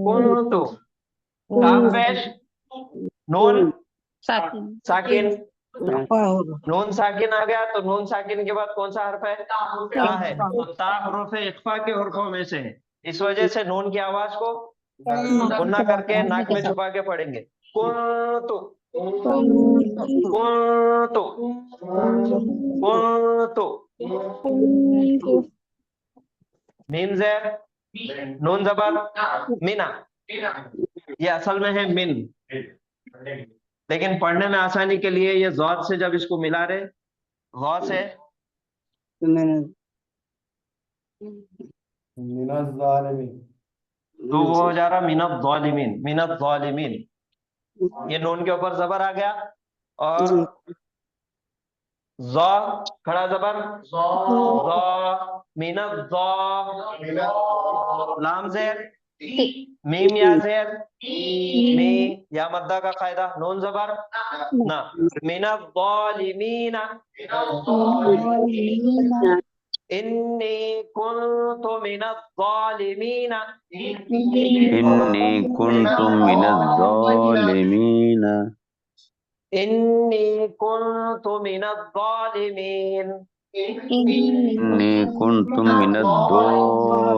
कुंतु। काफ पेश, नून साकिन। नून साकिन आ गया तो नून साकिन के बाद कौन सा हर्फ है? ता है। तो ता हुरूफ इख्फा के हुर्फों में से है, इस वजह से नून की आवाज को गुन्ना करके नाक में छुपा के पढ़ेंगे। कुंतु कुंतु कुंतु। मीम ज़ेर नून जबर मीना, ये असल में है मिन, लेकिन पढ़ने में आसानी के लिए ये ज़ौद से जब इसको मिला रहे, गौ से तो वो हो जा रहा मिनत ज़ालिमीन, मिनत ज़ालिमीन। ये नून के ऊपर जबर आ गया और ज़ा खड़ा जबर ज़ा, मिनत ज़ा। लाम ज़ेर मीम या ज़ेर मी, या मद्दा का कायदा, नून जबर ना, मिनत ज़ालिमीना। इन्नी कुन्तु मिनत ज़ालिमीना। इन्नी कुन्तु मिनज़्ज़ालिमीन। इन्नी कुन्तु मिनत ज़ालिमीन। इन्नी कुन्तु मिनज़्ज़ालिमीन।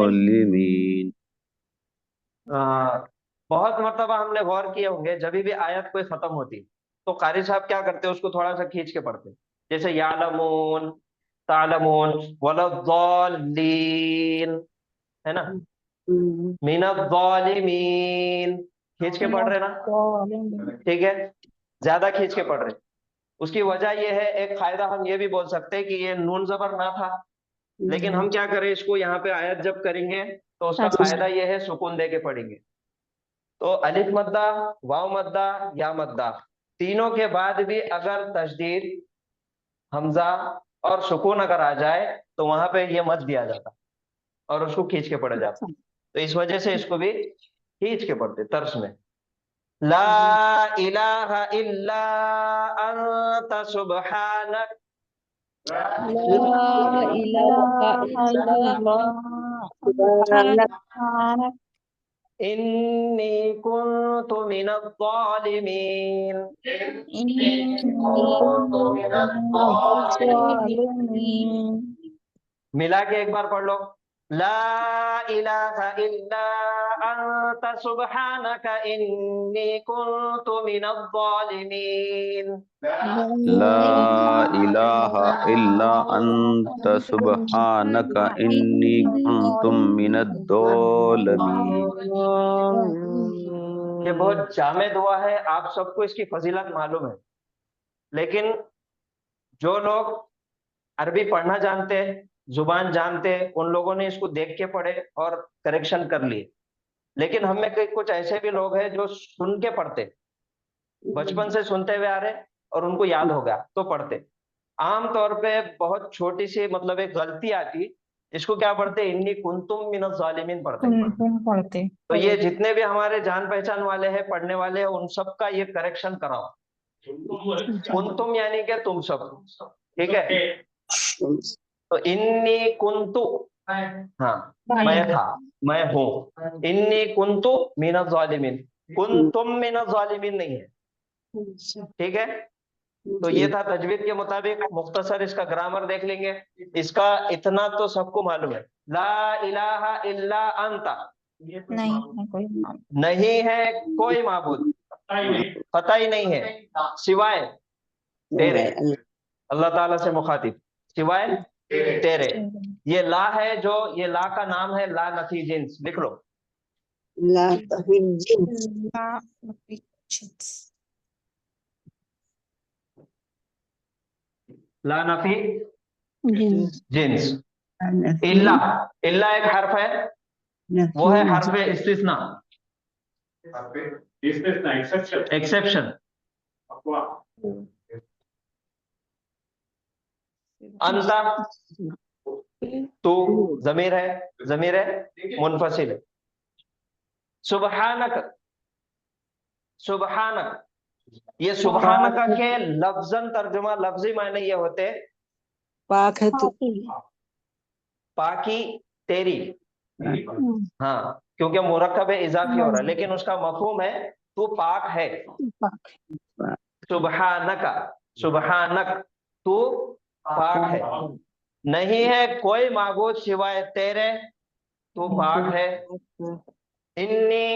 बहुत मर्तबा हमने गौर किए होंगे, जब भी आयत कोई खत्म होती तो कारी साहब क्या करते हैं? उसको थोड़ा सा खींच के पढ़ते, जैसे यालमून तालमून वलद्दालीन, है ना? मिनज़्ज़ालिमीन खींच के पढ़ रहे ना, ठीक है, ज्यादा खींच के पढ़ रहे। उसकी वजह यह है, एक फायदा हम ये भी बोल सकते हैं कि ये नून जबर ना था, लेकिन हम क्या करें, इसको यहाँ पे आयत जब करेंगे तो उसका फायदा ये है सुकून दे के पढ़ेंगे। तो अलिफ मद्दा, वाव मद्दा, या मद्दा, तीनों के बाद भी अगर तशदीद, हमजा और सुकून अगर आ जाए तो वहां पे ये मत दिया जाता और उसको खींच के पढ़ा जाता। तो इस वजह से इसको भी खींच के पढ़ते तर्स में। ला इलाहा इल्ला अंता सुब्हानक। इन्नी कुन्तु मिनज़ ज़ालिमीन। मिला के एक बार पढ़ लो। ला इलाहा इल्ला अंता सुब्हानक इन्नी कुन्तु मिनज़ ज़ालिमीन। ला इलाहा इल्ला अंत सुब्हानक इन्नी कुन्तु मिनज़्ज़ालिमीन। ये बहुत जामे दुआ है, आप सबको इसकी फजीलत मालूम है, लेकिन जो लोग अरबी पढ़ना जानते हैं, जुबान जानते हैं, उन लोगों ने इसको देख के पढ़े और करेक्शन कर लिए। लेकिन हम में कुछ ऐसे भी लोग हैं जो सुन के पढ़ते, बचपन से सुनते हुए आ रहे और उनको याद हो गया तो पढ़ते। आमतौर पे बहुत छोटी सी मतलब एक गलती आती, इसको क्या पढ़ते, इन्नी कुंतुम मिनज़ ज़ालिमीन पढ़ते। तो ये जितने भी हमारे जान पहचान वाले हैं, पढ़ने वाले हैं, उन सब का ये करेक्शन कराओ। कुंतुम यानी कि तुम सब, ठीक है। तो इन्नी कुंतु, हाँ मैं था, मैं हूँ। इन्नी कुंतु मिनज़ ज़ालिमीन, कुंतुम मिनज़ ज़ालिमीन नहीं है, ठीक है। तो ये था तजवीद के मुताबिक। मुख्तसर इसका ग्रामर देख लेंगे। इसका इतना तो सबको मालूम है, ला इलाहा इल्ला अंता, नहीं है कोई माबूद, पता ही नहीं है सिवाय तेरे, अल्लाह ताला से मुखातिब, सिवाय तेरे। ये ला है, जो ये ला का नाम है ला नफी जिन्स, लिख लो। ला नफी जिन्स, ला नफी जिन्स। इल्ला, इल्ला एक हर्फ है, वो है हर्फ इस्तिस्ना, एक्सेप्शन। अंता, तो जमीर है मुनफसिल है। सुबहानक, सुबहानक, ये सुबहानक के लफ्जन तर्जुमा, लफ्जी मायने ये होते, पाक है तू, पाकी तेरी, हाँ, क्योंकि मुरक्कब इजाफी हो रहा है, लेकिन उसका मफहूम है तू पाक है। सुबहानक, सुबहानक, तू पाक है, नहीं है कोई माबूद सिवाय तेरे, तू पाक है। इन्नी,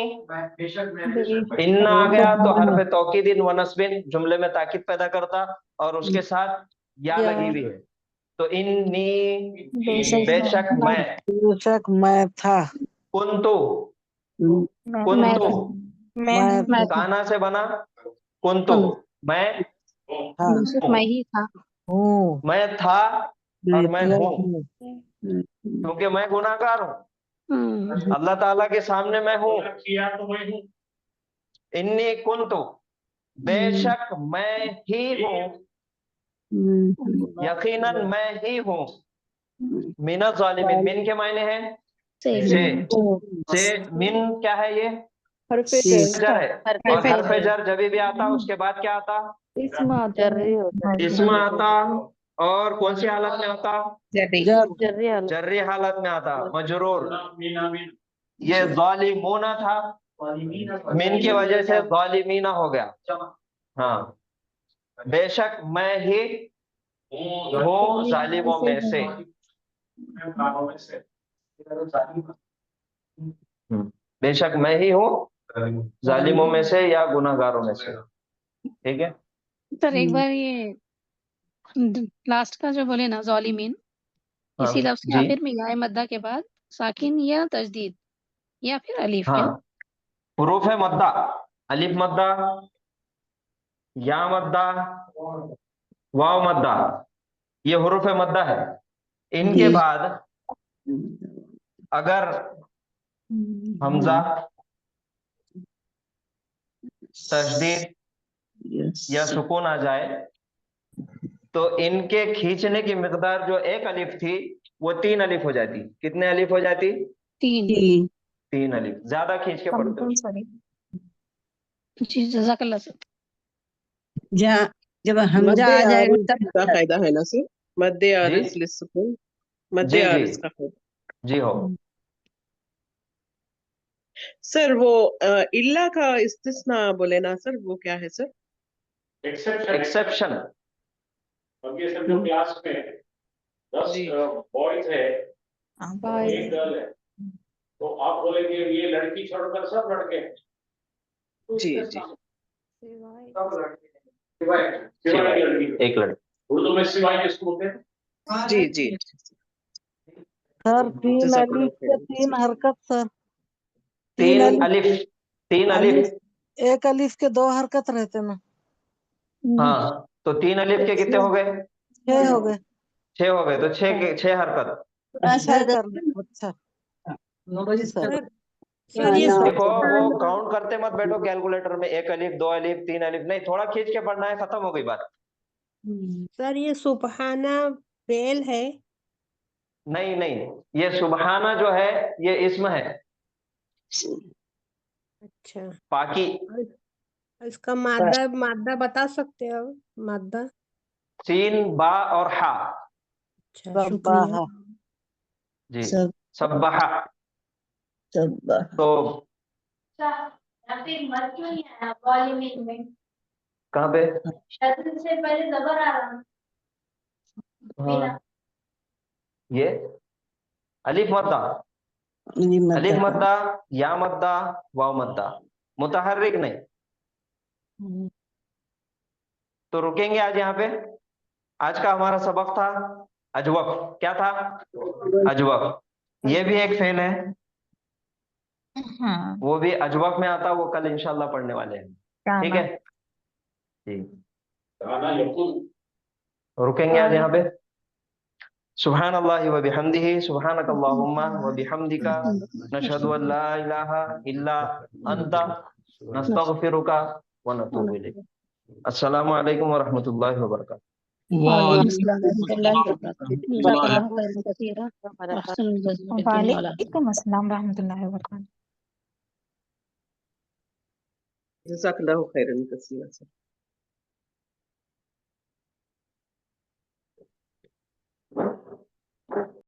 इन्ना आ गया तो हर्फ तौकीदिन व नस्बिन, जुमले में ताकीद पैदा करता और उसके साथ या लगी हुई है। तो इन्नी, बेशक मैं, बेशक मैं था, कुंतु, कुंतु काना से बना, कुंतु मैं मैं ही था, हूँ, मैं था और मैं हूँ, क्योंकि मैं गुनाहगार हूँ, अल्लाह ताला के सामने मैं हूँ। इन्नी कुंतु, बेशक मैं ही हूँ, यकीनन मैं ही हूँ। मिनज़ ज़ालिमीन, मिन के मायने हैं से मिन क्या है, ये जर है, और हर्फ जर जब भी आता उसके बाद क्या आता, इसम आता। और कौन सी हालत में आता, जर्री हालत में आता, मजरूर। ये ज़ालिमूना था, मिन की वजह से ज़ालिमीना हो गया। हाँ, बेशक मैं ही हूँ जालिमों में से, बेशक मैं ही हूँ जालिमों में से या गुनाहगारों में से, ठीक है। सर एक बार ये लास्ट का जो बोले ना ज़ालिमीन, इसी लफ्ज के आखिर में या मद्दा के बाद साकिन या तजदीद या फिर अलीफ, हाँ, हुरूफ है मद्दा, अलिफ मद्दा, या मद्दा, वाव मद्दा, ये हुरूफ मद्दा है। इनके बाद अगर हमजा, तशदीद या सुकून आ जाए तो इनके खींचने की मिकदार जो एक अलिफ थी वो 3 अलिफ हो जाती। कितने अलिफ हो जाती, 3 अलिफ, ज्यादा खींच के पढ़ते हो। जी जज़ाकल्लाह सर। जब हमजा आ जाएगा तब का फायदा है ना सर, मद्दे आरिज लिस्सुकून, मद्दे आरिज का फायदा। जी हो सर। वो इल्ला का इस्तिस्ना बोले ना सर, वो क्या है सर, एक्सेप्शन। अब ये समझो क्लास में 10 बॉयज है, एक गर्ल है, तो आप बोलेंगे ये लड़की छोड़कर सब लड़के हैं। जी जी, सब लड़के हैं, सिवाय एक लड़की। उर्दू में सिवाय किसको बोलते हैं? जी जी सर, 3 अलिफ के 3 हरकत सर, 3 अलिफ, 3 अलिफ, एक अलिफ के 2 हरकत रहते ना। हाँ, तो 3 अलिफ के कितने हो गए, 6 हो गए। 6 हो गए, तो 6 हरकत। सर ये देखो वो काउंट करते मत बैठो कैलकुलेटर में, 1 अलिफ 2 अलिफ 3 अलिफ नहीं, थोड़ा खींच के पढ़ना है, खत्म हो गई बात। सर ये सुबहाना फेल है। नहीं नहीं, ये सुबहाना जो है ये इस्म है। अच्छा, पाकी इसका मादा मादा बता सकते हो? मादा सीन बा और हा। अच्छा, शुक्रिया। जी सब्बाहा। तो यहाँ पे मत क्यों नहीं आया वॉल्यूम में? कहाँ पे? शब्द से पहले जबर आ रहा है। हाँ, ये अलिफ मद्दा, अलिफ मद्दा, या मद्दा, वाव मद्दा, मुतहर्रिक नहीं। तो रुकेंगे आज यहाँ पे। आज का हमारा सबक था अजवफ। क्या था? अजवफ। ये भी एक फेल है, वो भी अजवफ में आता, वो कल इंशाल्लाह पढ़ने वाले हैं। ठीक है जी, रुकेंगे आज यहाँ पे। सुभान अल्लाह व बिहम्दिही, सुभानक अल्लाहुम्मा व बिहम्दिका, नशहदु अन ला इलाहा इल्ला अंता, नस्तगफिरुका व नतूबु इलैक। अस्सलामु अलैकुम व रहमतुल्लाहि व बरकातुहू। वालेकुम अस्सलाम रहमतुल्लाहि व बरकातहू। जज़ाकल्लाहु खैरन कसीरा सर।